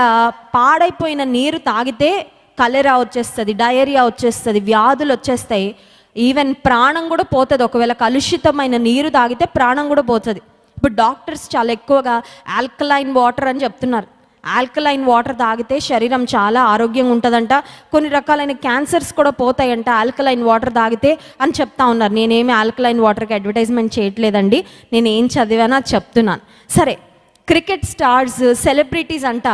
పాడైపోయిన నీరు తాగితే కలెరా వచ్చేస్తుంది, డయేరియా వచ్చేస్తుంది, వ్యాధులు వచ్చేస్తాయి, ఈవెన్ ప్రాణం కూడా పోతుంది. ఒకవేళ కలుషితమైన నీరు తాగితే ప్రాణం కూడా పోతుంది. ఇప్పుడు డాక్టర్స్ చాలా ఎక్కువగా ఆల్కలైన్ వాటర్ అని చెప్తున్నారు. ఆల్కలైన్ వాటర్ తాగితే శరీరం చాలా ఆరోగ్యంగా ఉంటుందంట, కొన్ని రకాలైన క్యాన్సర్స్ కూడా పోతాయంట ఆల్కలైన్ వాటర్ తాగితే అని చెప్తా ఉన్నారు. నేనేమి ఆల్కలైన్ వాటర్కి అడ్వర్టైజ్మెంట్ చేయట్లేదండి, నేను ఏం చదివానో అది చెప్తున్నాను. సరే, క్రికెట్ స్టార్స్, సెలబ్రిటీస్ అంట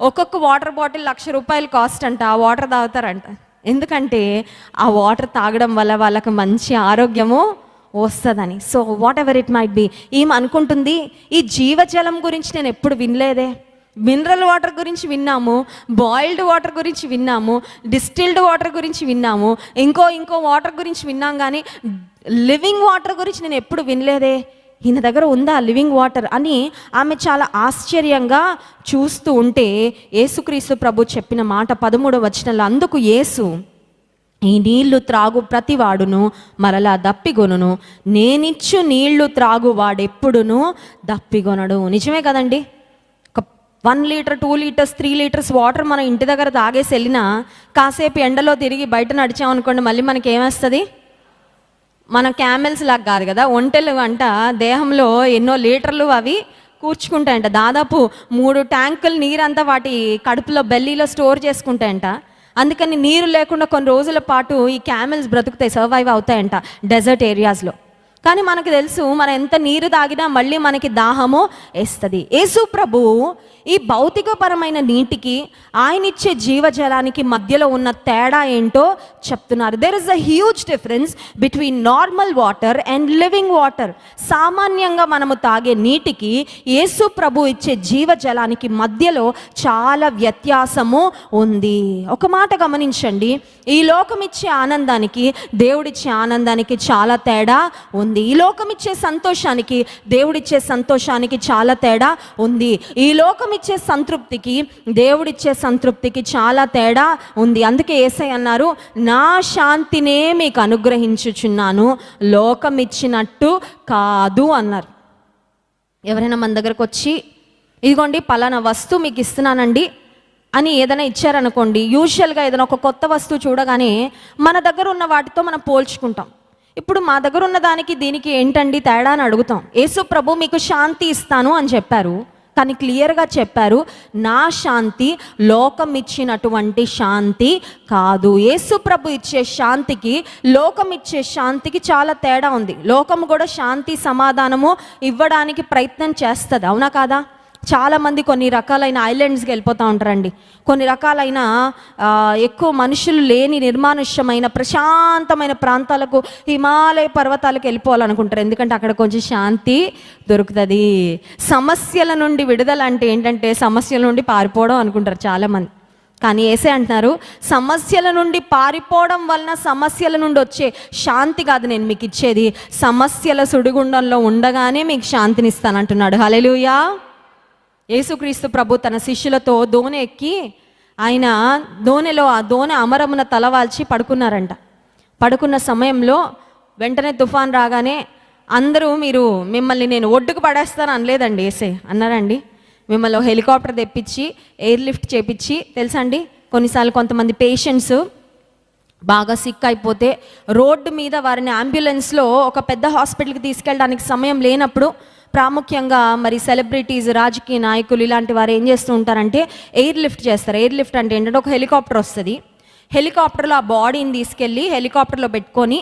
ఒక్కొక్క వాటర్ బాటిల్ ₹1,00,000 కాస్ట్ అంట. ఆ వాటర్ తాగుతారంట. ఎందుకంటే ఆ వాటర్ తాగడం వల్ల వాళ్ళకి మంచి ఆరోగ్యము వస్తుందని. So what ever it might be, ఈమె అనుకుంటుంది, ఈ జీవజలం గురించి నేను ఎప్పుడు వినలేదే. మినరల్ వాటర్ గురించి విన్నాము, బాయిల్డ్ వాటర్ గురించి విన్నాము, డిస్టిల్డ్ వాటర్ గురించి విన్నాము, ఇంకో వాటర్ గురించి విన్నాం, కానీ లివింగ్ వాటర్ గురించి నేను ఎప్పుడు వినలేదే. ఈయన దగ్గర ఉందా లివింగ్ వాటర్ అని ఆమె చాలా ఆశ్చర్యంగా చూస్తూ ఉంటే యేసుక్రీస్తు ప్రభు చెప్పిన మాట 13వ వచనంలో, అందుకు యేసు, ఈ నీళ్లు త్రాగు ప్రతివాడును మరలా దప్పిగొనును, నేనిచ్చు నీళ్లు త్రాగు వాడెప్పుడును దప్పిగొనడు. నిజమే కదండి. ఒక 1 లీటర్, 2 లీటర్స్, 3 లీటర్స్ వాటర్ మనం ఇంటి దగ్గర తాగేసి వెళ్ళినా కాసేపు ఎండలో తిరిగి బయట నడిచామనుకోండి, మళ్ళీ మనకి ఏమొస్తుంది? మన క్యామెల్స్ లాగా కాదు కదా, ఒంటెలు అంట దేహంలో ఎన్నో లీటర్లు అవి కూర్చుకుంటాయంట. దాదాపు 3 ట్యాంకులు నీరంతా వాటి కడుపులో, బెల్లీలో స్టోర్ చేసుకుంటాయంట. అందుకని నీరు లేకుండా కొన్ని రోజుల పాటు ఈ క్యామెల్స్ బ్రతుకుతాయి, సర్వైవ్ అవుతాయంట డెజర్ట్ ఏరియాస్లో. కానీ మనకు తెలుసు, మనం ఎంత నీరు తాగినా మళ్ళీ మనకి దాహము వేస్తుంది. యేసు ప్రభువు ఈ భౌతికపరమైన నీటికి, ఆయన ఇచ్చే జీవజలానికి మధ్యలో ఉన్న తేడా ఏంటో చెప్తున్నారు. There is a huge difference between normal water and living water. సామాన్యంగా మనము తాగే నీటికి, యేసు ప్రభు ఇచ్చే జీవజలానికి మధ్యలో చాలా వ్యత్యాసము ఉంది. ఒక మాట గమనించండి, ఈ లోకం ఇచ్చే ఆనందానికి, దేవుడిచ్చే ఆనందానికి చాలా తేడా ఉంది. ఈ లోకం ఇచ్చే సంతోషానికి, దేవుడిచ్చే సంతోషానికి చాలా తేడా ఉంది. ఈ లోకం ఇచ్చే సంతృప్తికి, దేవుడిచ్చే సంతృప్తికి చాలా తేడా ఉంది. అందుకే యేసయ్య అన్నారు, నా శాంతినే మీకు అనుగ్రహించుచున్నాను, లోకం ఇచ్చినట్టు కాదు అన్నారు. ఎవరైనా మన దగ్గరకు వచ్చి, ఇదిగోండి పలానా వస్తువు మీకు ఇస్తున్నానండి అని ఏదైనా ఇచ్చారనుకోండి, యూజువల్గా ఏదైనా ఒక కొత్త వస్తువు చూడగానే మన దగ్గర ఉన్న వాటితో మనం పోల్చుకుంటాం. ఇప్పుడు మా దగ్గర ఉన్న దానికి దీనికి ఏంటండి తేడా అని అడుగుతాం. యేసు ప్రభు మీకు శాంతి ఇస్తాను అని చెప్పారు, కానీ క్లియర్గా చెప్పారు, నా శాంతి లోకం ఇచ్చినటువంటి శాంతి కాదు. యేసు ప్రభు ఇచ్చే శాంతికి, లోకం ఇచ్చే శాంతికి చాలా తేడా ఉంది. లోకం కూడా శాంతి, సమాధానము ఇవ్వడానికి ప్రయత్నం చేస్తుంది, అవునా కాదా? చాలామంది కొన్ని రకాలైన ఐలాండ్స్కి వెళ్ళిపోతూ ఉంటారండి. కొన్ని రకాలైన ఎక్కువ మనుషులు లేని నిర్మానుష్యమైన ప్రశాంతమైన ప్రాంతాలకు, హిమాలయ పర్వతాలకు వెళ్ళిపోవాలనుకుంటారు. ఎందుకంటే అక్కడ కొంచెం శాంతి దొరుకుతుంది. సమస్యల నుండి విడుదల అంటే ఏంటంటే సమస్యల నుండి పారిపోవడం అనుకుంటారు చాలామంది. కానీ యేసయ్య అంటున్నారు, సమస్యల నుండి పారిపోవడం వలన సమస్యల నుండి వచ్చే శాంతి కాదు నేను మీకు ఇచ్చేది, సమస్యల సుడిగుండంలో ఉండగానే మీకు శాంతిని ఇస్తానంటున్నాడు. హల్లెలూయా. యేసుక్రీస్తు ప్రభు తన శిష్యులతో దోణి ఎక్కి, ఆయన దోణిలో, ఆ దోణి అమరమున తలవాల్చి పడుకున్నారంట. పడుకున్న సమయంలో వెంటనే తుఫాన్ రాగానే అందరూ, మిమ్మల్ని నేను ఒడ్డుకు పడేస్తాను అనలేదండి యేసయ్య. అన్నారండి, మిమ్మల్ని హెలికాప్టర్ తెప్పించి ఎయిర్ లిఫ్ట్ చేపించి, తెలుసా అండి, కొన్నిసార్లు కొంతమంది పేషెంట్స్ బాగా సిక్ అయిపోతే రోడ్డు మీద వారిని అంబులెన్స్లో ఒక పెద్ద హాస్పిటల్కి తీసుకెళ్ళడానికి సమయం లేనప్పుడు, ప్రాముఖ్యంగా మరి సెలబ్రిటీస్, రాజకీయ నాయకులు ఇలాంటి వారు ఏం చేస్తూ ఉంటారంటే ఎయిర్ లిఫ్ట్ చేస్తారు. ఎయిర్ లిఫ్ట్ అంటే ఏంటంటే ఒక హెలికాప్టర్ వస్తుంది, హెలికాప్టర్లో ఆ బాడీని తీసుకెళ్ళి హెలికాప్టర్లో పెట్టుకొని,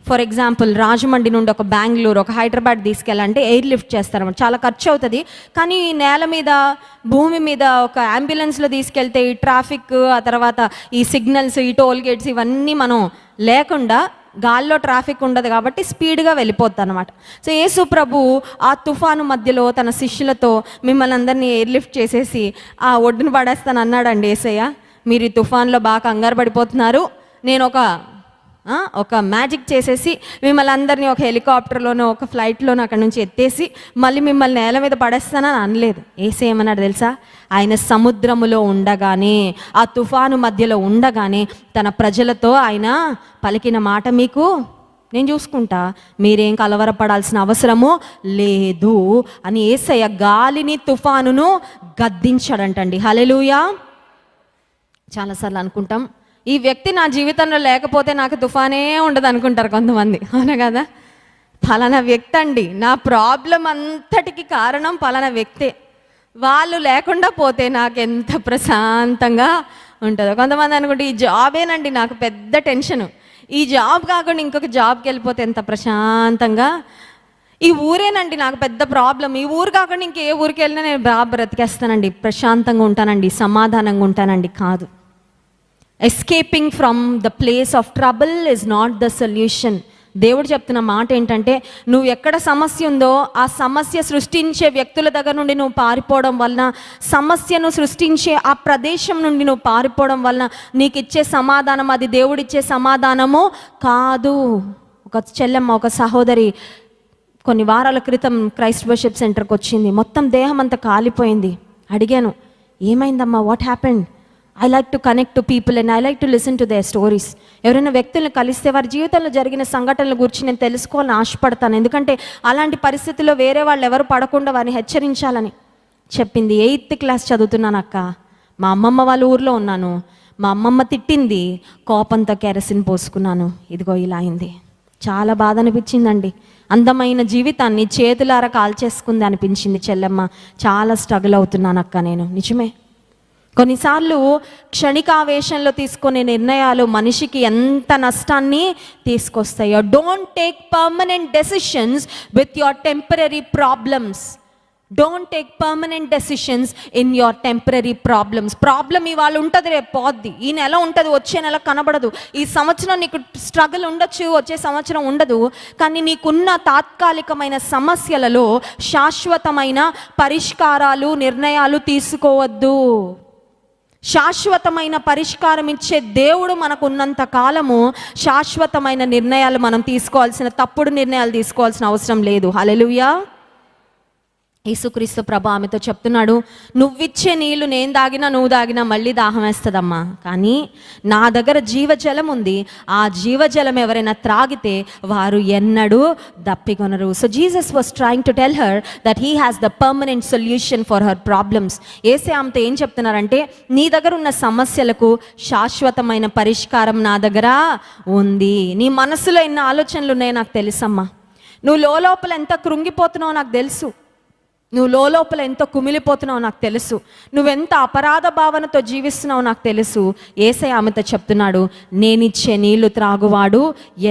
ఫర్ ఎగ్జాంపుల్ రాజమండ్రి నుండి ఒక బెంగళూరు, ఒక హైదరాబాద్ తీసుకెళ్ళాలంటే ఎయిర్ లిఫ్ట్ చేస్తారన్నమాట. చాలా ఖర్చు అవుతుంది. కానీ నేల మీద, భూమి మీద ఒక అంబులెన్స్లో తీసుకెళ్తే ఈ ట్రాఫిక్, ఆ తర్వాత ఈ సిగ్నల్స్, ఈ టోల్ గేట్స్ ఇవన్నీ మనం లేకుండా, గాల్లో ట్రాఫిక్ ఉండదు కాబట్టి స్పీడ్గా వెళ్ళిపోద్ది అనమాట. సో యేసు ప్రభు ఆ తుఫాను మధ్యలో తన శిష్యులతో మిమ్మల్ని అందరినీ ఎయిర్ లిఫ్ట్ చేసేసి ఆ ఒడ్డును పడేస్తాను అన్నాడండి యేసయ్య. మీరు ఈ తుఫాన్లో బాగా కంగారు పడిపోతున్నారు, నేను ఒక ఒక మ్యాజిక్ చేసేసి మిమ్మల్ని అందరినీ ఒక హెలికాప్టర్లోనో ఒక ఫ్లైట్లోనో అక్కడ నుంచి ఎత్తేసి మళ్ళీ మిమ్మల్ని నేల మీద పడేస్తానని అనలేదు. యేసు ఏమన్నాడు తెలుసా? ఆయన సముద్రములో ఉండగానే, ఆ తుఫాను మధ్యలో ఉండగానే తన ప్రజలతో ఆయన పలికిన మాట, మీకు నేను చూసుకుంటా, మీరేం కలవరపడాల్సిన అవసరము లేదు అని యేసయ్య గాలిని తుఫానును గద్దించాడంటండి. హల్లెలూయా. చాలాసార్లు అనుకుంటాం, ఈ వ్యక్తి నా జీవితంలో లేకపోతే నాకు తుఫానే ఉండదు అనుకుంటారు కొంతమంది, అవునా కదా? ఫలానా వ్యక్తి అండి, నా ప్రాబ్లం అంతటికి కారణం ఫలానా వ్యక్తే, వాళ్ళు లేకుండా పోతే నాకు ఎంత ప్రశాంతంగా ఉంటుందో. కొంతమంది అనుకుంటే ఈ జాబేనండి నాకు పెద్ద టెన్షను, ఈ జాబ్ కాకుండా ఇంకొక జాబ్కి వెళ్ళిపోతే ఎంత ప్రశాంతంగా, ఈ ఊరేనండి నాకు పెద్ద ప్రాబ్లం, ఈ ఊరు కాకుండా ఇంకే ఊరికి వెళ్ళినా నేను బాగా బ్రతికేస్తానండి, ప్రశాంతంగా ఉంటానండి, సమాధానంగా ఉంటానండి. కాదు. Escaping from the place of trouble is not the solution. దేవుడు చెప్తున్న మాట ఏంటంటే, నువ్వు ఎక్కడ సమస్య ఉందో ఆ సమస్య సృష్టించే వ్యక్తుల దగ్గర నుండి నువ్వు పారిపోవడం వలన, సమస్యను సృష్టించే ఆ ప్రదేశం నుండి నువ్వు పారిపోవడం వలన నీకు ఇచ్చే సమాధానం అది దేవుడిచ్చే సమాధానము కాదు. ఒక చెల్లెమ్మ, ఒక సహోదరి కొన్ని వారాల క్రితం క్రైస్ట్ వర్షిప్ సెంటర్కి వచ్చింది. మొత్తం దేహం అంతా కాలిపోయింది. అడిగాను, ఏమైందమ్మా, what happened? I like to connect to people and I like to listen to their stories. ఎవరైనా వ్యక్తులను కలిస్తే వారి జీవితంలో జరిగిన సంఘటనల గురించి నేను తెలుసుకోవాలని ఆశపడతాను, ఎందుకంటే అలాంటి పరిస్థితుల్లో వేరే వాళ్ళు ఎవరు పడకుండా వారిని హెచ్చరించాలని చెప్పింది. 8th క్లాస్ చదువుతున్నాను అక్క, మా అమ్మమ్మ వాళ్ళ ఊర్లో ఉన్నాను, మా అమ్మమ్మ తిట్టింది, కోపంతో కెరసిన్ పోసుకున్నాను, ఇదిగో ఇలా అయింది. చాలా బాధ అనిపించిందండి. అందమైన జీవితాన్ని చేతులారా కాల్చేసుకుంది అనిపించింది చెల్లెమ్మ. చాలా స్ట్రగుల్ అవుతున్నాను అక్క నేను. నిజమే, కొన్నిసార్లు క్షణికావేశంలో తీసుకునే నిర్ణయాలు మనిషికి ఎంత నష్టాన్ని తీసుకొస్తాయో. Don't take permanent decisions with your temporary problems. Don't take permanent decisions in your temporary problems. Problem ఇవాళ ఉంటుంది, రేపు పోద్ది, ఈ నెల ఉంటుంది, వచ్చే నెల కనబడదు, ఈ సంవత్సరం నీకు స్ట్రగుల్ ఉండొచ్చు, వచ్చే సంవత్సరం ఉండదు. కానీ నీకున్న తాత్కాలికమైన సమస్యలలో శాశ్వతమైన పరిష్కారాలు, నిర్ణయాలు తీసుకోవద్దు. శాశ్వతమైన పరిష్కారం ఇచ్చే దేవుడు మనకు ఉన్నంత కాలము శాశ్వతమైన నిర్ణయాలు మనం తీసుకోవాల్సిన, తప్పుడు నిర్ణయాలు తీసుకోవాల్సిన అవసరం లేదు. హల్లెలూయా. యేసుక్రీస్తు ప్రభు ఆమెతో చెప్తున్నాడు, నువ్విచ్చే నీళ్లు నేను దాగినా నువ్వు దాగినా మళ్ళీ దాహం వేస్తుందమ్మా, కానీ నా దగ్గర జీవజలం ఉంది, ఆ జీవజలం ఎవరైనా త్రాగితే వారు ఎన్నడూ దప్పికొనరు. So Jesus was trying to tell her that he has the permanent solution for her problems. యేసే ఆమెతో ఏం చెప్తున్నారంటే, నీ దగ్గర ఉన్న సమస్యలకు శాశ్వతమైన పరిష్కారం నా దగ్గర ఉంది. నీ మనసులో ఎన్ని ఆలోచనలు ఉన్నాయో నాకు తెలుసమ్మా, నువ్వు లోపల ఎంత కృంగిపోతున్నావో నాకు తెలుసు, నువ్వు లోపల ఎంతో కుమిలిపోతున్నావు నాకు తెలుసు, నువ్వెంత అపరాధ భావనతో జీవిస్తున్నావు నాకు తెలుసు. యేసయ్య ఆమెతో చెప్తున్నాడు, నేనిచ్చే నీళ్లు త్రాగువాడు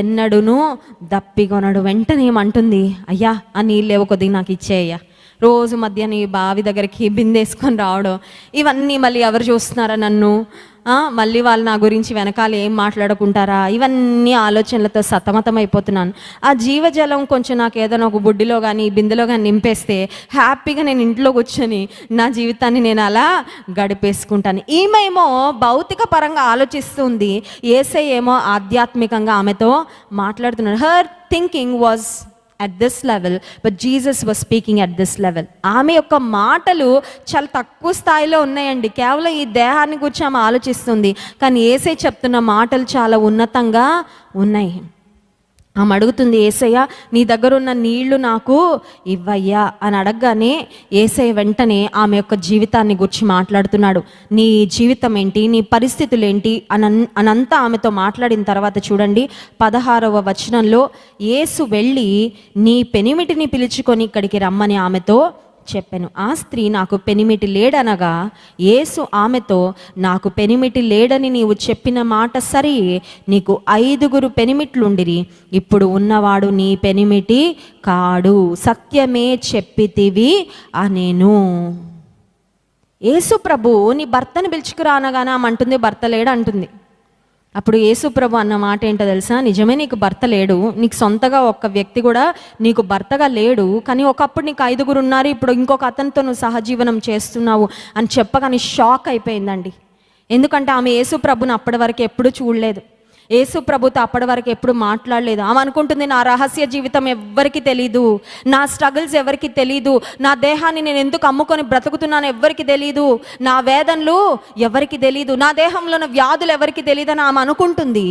ఎన్నడూను దప్పికొనడు. వెంటనే ఏమంటుంది, అయ్యా ఆ నీళ్ళు ఏవో కొద్దిగా నాకు ఇచ్చేయ్యా. రోజు మధ్యాహ్నం ఈ బావి దగ్గరికి బిందేసుకొని రావడం, ఇవన్నీ మళ్ళీ ఎవరు చూస్తున్నారా నన్ను, మళ్ళీ వాళ్ళు నా గురించి వెనకాల ఏం మాట్లాడుకుంటారా, ఇవన్నీ ఆలోచనలతో సతమతం అయిపోతున్నాను. ఆ జీవజలం కొంచెం నాకు ఏదైనా ఒక బుడ్డిలో కానీ బిందెలో కానీ నింపేస్తే హ్యాపీగా నేను ఇంట్లో కూర్చొని నా జీవితాన్ని నేను అలా గడిపేసుకుంటాను. ఈమెమో భౌతిక పరంగా ఆలోచిస్తుంది, యేసయ్య ఏమో ఆధ్యాత్మికంగా ఆమెతో మాట్లాడుతున్నాడు. Her thinking was at this level, but Jesus was speaking at this level. ఆమె యొక్క మాటలు చాలా తక్కువ స్థాయిలో ఉన్నాయండి, కేవలం ఈ దేహాన్ని గురించి ఆమె ఆలోచిస్తుంది. కానీ యేసయ్య చెప్తున్న మాటలు చాలా ఉన్నతంగా ఉన్నాయి. ఆమె అడుగుతుంది, యేసయ్య నీ దగ్గర ఉన్న నీళ్లు నాకు ఇవ్వయ్యా అని అడగగానే యేసయ్య వెంటనే ఆమె యొక్క జీవితాన్ని గురించి మాట్లాడుతున్నాడు. నీ జీవితం ఏంటి, నీ పరిస్థితులు ఏంటి అనంతా ఆమెతో మాట్లాడిన తర్వాత చూడండి 16వ వచనంలో, యేసు వెళ్ళి నీ పెనిమిటిని పిలుచుకొని ఇక్కడికి రమ్మని ఆమెతో చెప్పాను. ఆ స్త్రీ నాకు పెనిమిటి లేడనగా యేసు ఆమెతో, నాకు పెనిమిటి లేడని నీవు చెప్పిన మాట సరి, నీకు 5 పెనిమిట్లుండిరి, ఇప్పుడు ఉన్నవాడు నీ పెనిమిటి కాడు, సత్యమే చెప్పితివి అనేను. యేసు ప్రభు నీ భర్తను పిలుచుకురా అనగానే ఆమె అంటుంది భర్త లేడు అంటుంది. అప్పుడు యేసు ప్రభు అన్న మాట ఏంటో తెలుసా, నిజమే నీకు భర్త లేడు, నీకు సొంతగా ఒక్క వ్యక్తి కూడా నీకు భర్తగా లేడు, కానీ ఒకప్పుడు నీకు 5 ఉన్నారు, ఇప్పుడు ఇంకొక అతనితో నువ్వు సహజీవనం చేస్తున్నావు అని చెప్పగానే షాక్ అయిపోయిందండి. ఎందుకంటే ఆమె యేసు ప్రభుని అప్పటి వరకు ఎప్పుడూ చూడలేదు. యేసు ప్రభుతో అప్పటి వరకు ఎప్పుడు మాట్లాడలేదు. ఆమె అనుకుంటుంది నా రహస్య జీవితం ఎవ్వరికి తెలీదు, నా స్ట్రగుల్స్ ఎవరికి తెలీదు, నా దేహాన్ని నేను ఎందుకు అమ్ముకొని బ్రతుకుతున్నాను ఎవరికి తెలీదు, నా వేదనలు ఎవరికి తెలీదు, నా దేహంలో ఉన్న వ్యాధులు ఎవరికి తెలీదు అని ఆమె అనుకుంటుంది.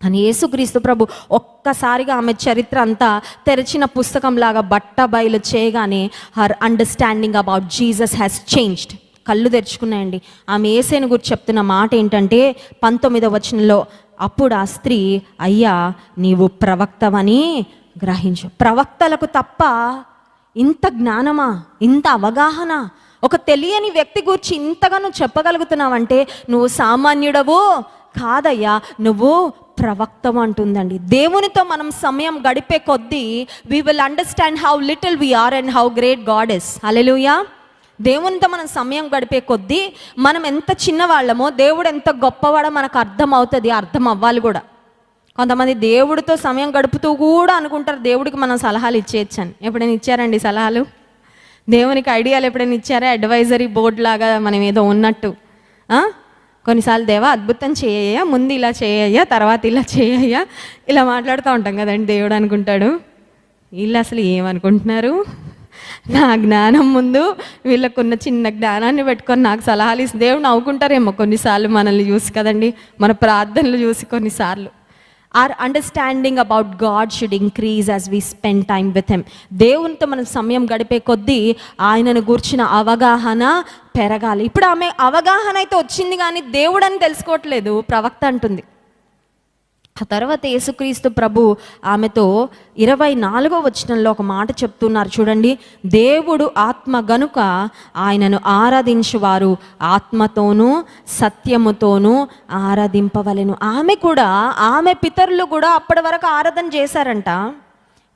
అని యేసుక్రీస్తు ప్రభు ఒక్కసారిగా ఆమె చరిత్ర అంతా తెరిచిన పుస్తకంలాగా బట్టబయలు చేయగానే her understanding about Jesus has changed. కళ్ళు తెరుచుకున్నాయండి. ఆమె యేసుని గురించి చెప్తున్న మాట ఏంటంటే 19వ వచనంలో, అప్పుడు ఆ స్త్రీ, అయ్యా నీవు ప్రవక్తవని గ్రహించు. ప్రవక్తలకు తప్ప ఇంత జ్ఞానమా, ఇంత అవగాహన, ఒక తెలియని వ్యక్తి గురించి ఇంతగా నువ్వు చెప్పగలుగుతున్నావంటే నువ్వు సామాన్యుడవు కాదయ్యా, నువ్వు ప్రవక్తం అంటుందండి. దేవునితో మనం సమయం గడిపే కొద్దీ we will understand how little we are and how great God is. హల్లెలూయా. దేవునితో మనం సమయం గడిపే కొద్దీ మనం ఎంత చిన్నవాళ్ళమో దేవుడు ఎంత గొప్పవాడో మనకు అర్థం అవుతుంది, అర్థం అవ్వాలి కూడా. కొంతమంది దేవుడితో సమయం గడుపుతూ కూడా అనుకుంటారు దేవుడికి మనం సలహాలు ఇచ్చేయచ్చని. ఎప్పుడైనా ఇచ్చారండి సలహాలు? దేవునికి ఐడియాలు ఎప్పుడైనా ఇచ్చారా? అడ్వైజరీ బోర్డు లాగా మనం ఏదో ఉన్నట్టు. కొన్నిసార్లు దేవా అద్భుతం చేయ్యా, ముందు ఇలా చేయ్యా, తర్వాత ఇలా చేయ్యా, ఇలా మాట్లాడుతూ ఉంటాం కదండి. దేవుడు అనుకుంటాడు వీళ్ళు అసలు ఏమనుకుంటున్నారు, నా జ్ఞానం ముందు వీళ్ళకున్న చిన్న జ్ఞానాన్ని పెట్టుకొని నాకు సలహాలు ఇస్తే దేవుడు నవ్వుకుంటారేమో కొన్నిసార్లు మనల్ని చూసి కదండి, మన ప్రార్థనలు చూసి. కొన్నిసార్లు our understanding about God should increase as we spend time with him. దేవునితో మనం సమయం గడిపే కొద్దీ ఆయనను గూర్చిన అవగాహన పెరగాలి. ఇప్పుడు ఆమె అవగాహన అయితే వచ్చింది కానీ దేవుడు అని తెలుసుకోవట్లేదు, ప్రవక్త అంటుంది. ఆ తర్వాత యేసుక్రీస్తు ప్రభు ఆమెతో 24వ వచనంలో ఒక మాట చెప్తున్నారు చూడండి. దేవుడు ఆత్మ గనుక ఆయనను ఆరాధించువారు ఆత్మతోనూ సత్యముతోనూ ఆరాధింపవలెను. ఆమె కూడా, ఆమె పితరులు కూడా అప్పటి వరకు ఆరాధన చేశారంట.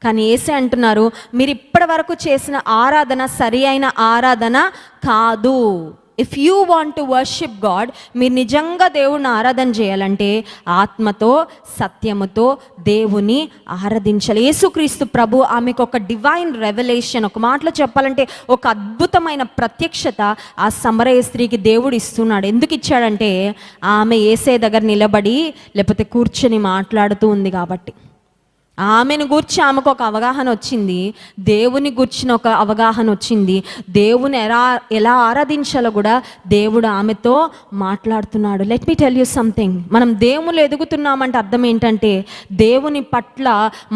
కానీ యేసే అంటున్నారు, మీరు ఇప్పటి వరకు చేసిన ఆరాధన సరి అయిన ఆరాధన కాదు. If you want to worship God, మీరు నిజంగా దేవుణ్ణి ఆరాధన చేయాలంటే ఆత్మతో సత్యముతో దేవుని ఆరాధించాలి. యేసుక్రీస్తు ప్రభు ఆమెకు ఒక డివైన్ రెవల్యూషన్, ఒక మాటలో చెప్పాలంటే ఒక అద్భుతమైన ప్రత్యక్షత ఆ సమరయ స్త్రీకి దేవుడు ఇస్తున్నాడు. ఎందుకు ఇచ్చాడంటే ఆమె యేసే దగ్గర నిలబడి లేకపోతే కూర్చొని మాట్లాడుతూ ఉంది కాబట్టి. ఆమెను గూర్చి ఆమెకు ఒక అవగాహన వచ్చింది, దేవుని గూర్చిన ఒక అవగాహన వచ్చింది, దేవుని ఎలా ఆరాధించాలో కూడా దేవుడు ఆమెతో మాట్లాడుతున్నాడు. Let me tell you something. మనం దేవుళ్ళు ఎదుగుతున్నామంటే అర్థం ఏంటంటే దేవుని పట్ల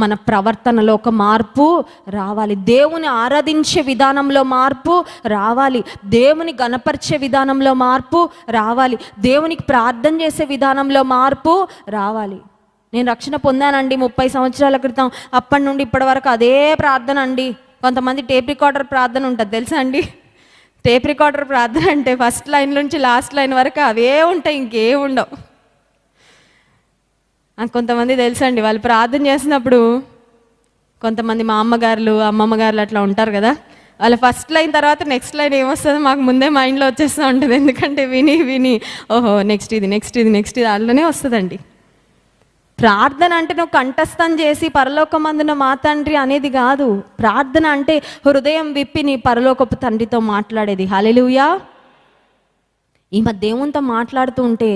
మన ప్రవర్తనలో ఒక మార్పు రావాలి, దేవుని ఆరాధించే విధానంలో మార్పు రావాలి, దేవుని గణపరిచే విధానంలో మార్పు రావాలి, దేవునికి ప్రార్థన చేసే విధానంలో మార్పు రావాలి. నేను రక్షణ పొందానండి 30 సంవత్సరాల క్రితం, అప్పటి నుండి ఇప్పటి వరకు అదే ప్రార్థన అండి. కొంతమంది టేప్ రికార్డర్ ప్రార్థన ఉంటుంది తెలుసా అండి? టేప్ రికార్డర్ ప్రార్థన అంటే ఫస్ట్ లైన్ నుంచి లాస్ట్ లైన్ వరకు అవే ఉంటాయి, ఇంకేం ఉండవు. కొంతమంది తెలుసా అండి, వాళ్ళు ప్రార్థన చేసినప్పుడు కొంతమంది మా అమ్మగారులు అమ్మమ్మగారులు అట్లా ఉంటారు కదా, వాళ్ళ ఫస్ట్ లైన్ తర్వాత నెక్స్ట్ లైన్ ఏమొస్తుందో మాకు ముందే మైండ్లో వచ్చేస్తూ ఉంటుంది. ఎందుకంటే విని విని ఓహో నెక్స్ట్ ఇది నెక్స్ట్ ఇది నెక్స్ట్ ఇది అందులోనే వస్తుందండి. ప్రార్థన అంటే నువ్వు కంఠస్థం చేసి పరలోకమందున మా తండ్రి అనేది కాదు. ప్రార్థన అంటే హృదయం విప్పి నీ పరలోకపు తండ్రితో మాట్లాడేది. హల్లెలూయా. ఈమె దేవునితో మాట్లాడుతూ ఉంటే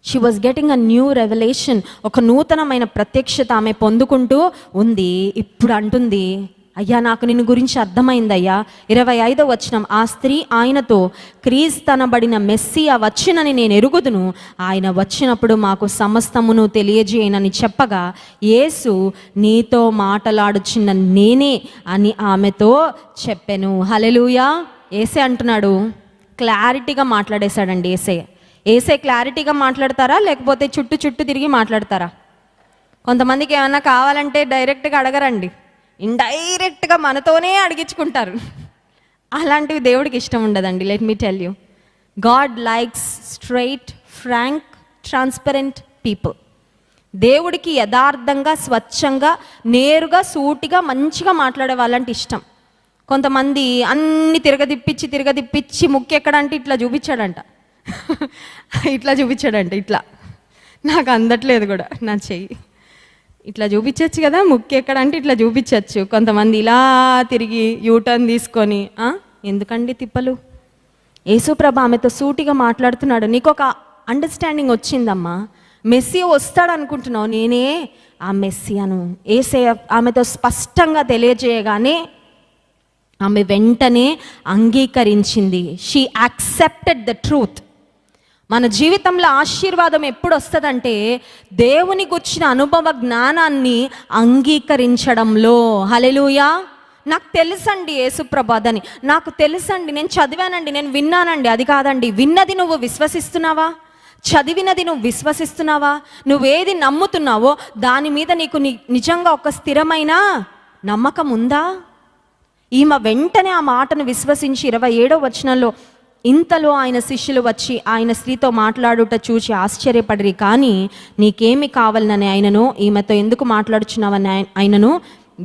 she was getting a new revolution, ఒక నూతనమైన ప్రత్యక్షత ఆమె పొందుకుంటూ ఉంది. ఇప్పుడు అంటుంది, అయ్యా నాకు నిన్ను గురించి అర్థమైందయ్యా. 25వ వచనం, ఆ స్త్రీ ఆయనతో, క్రీస్తనబడిన మెస్సియా వచ్చినని నేను ఎరుగుదును, ఆయన వచ్చినప్పుడు మాకు సమస్తమును తెలియజేయనని చెప్పగా యేసు నీతో మాట్లాడుచున్న నేనే అని ఆమెతో చెప్పెను. హల్లెలూయా. యేసే అంటున్నాడు, క్లారిటీగా మాట్లాడేశాడండి. యేసే క్లారిటీగా మాట్లాడతారా లేకపోతే చుట్టూ చుట్టూ తిరిగి మాట్లాడతారా? కొంతమందికి ఏమన్నా కావాలంటే డైరెక్ట్గా అడగరండి, ఇండైరెక్ట్గా మనతోనే అడిగించుకుంటారు. అలాంటివి దేవుడికి ఇష్టం ఉండదండి. Let me tell you, God likes straight, frank, transparent people. దేవుడికి యథార్థంగా, స్వచ్ఛంగా, నేరుగా, సూటిగా, మంచిగా మాట్లాడే వాళ్ళంటే ఇష్టం. కొంతమంది అన్ని తిరగదిప్పించి ముక్కు ఎక్కడంటే ఇట్లా చూపించాడంట, ఇట్లా చూపించాడంట, ఇట్లా నాకు అందట్లేదు కూడా నా చెయ్యి, ఇట్లా చూపించచ్చు కదా ముక్కు ఎక్కడంటే ఇట్లా చూపించచ్చు. కొంతమంది ఇలా తిరిగి యూటర్న్ తీసుకొని ఎందుకండి తిప్పలు. యేసుప్రభు ఆమెతో సూటిగా మాట్లాడుతున్నాడు, నీకు ఒక అండర్స్టాండింగ్ వచ్చిందమ్మా, మెస్సియా వస్తాడు అనుకుంటున్నావు, నేనే ఆ మెస్సియాను. యేసయ్య ఆమెతో స్పష్టంగా తెలియజేయగానే ఆమె వెంటనే అంగీకరించింది. She accepted the truth. మన జీవితంలో ఆశీర్వాదం ఎప్పుడు వస్తుందంటే దేవుని గుర్చిన అనుభవ జ్ఞానాన్ని అంగీకరించడంలో. హల్లెలూయా. నాకు తెలుసండి యేసుప్రభాదని, నాకు తెలుసండి, నేను చదివానండి, నేను విన్నానండి. అది కాదండి, విన్నది నువ్వు విశ్వసిస్తున్నావా? చదివినది నువ్వు విశ్వసిస్తున్నావా? నువ్వేది నమ్ముతున్నావో దాని మీద నీకు నిజంగా ఒక స్థిరమైన నమ్మకం ఉందా? ఈమె వెంటనే ఆ మాటను విశ్వసించి 27వ వచనంలో, ఇంతలో ఆయన శిష్యులు వచ్చి ఆయన స్త్రీతో మాట్లాడుట చూచి ఆశ్చర్యపడిరి, కానీ నీకేమి కావాలని ఆయనను, ఈమెతో ఎందుకు మాట్లాడుచున్నావని ఆయనను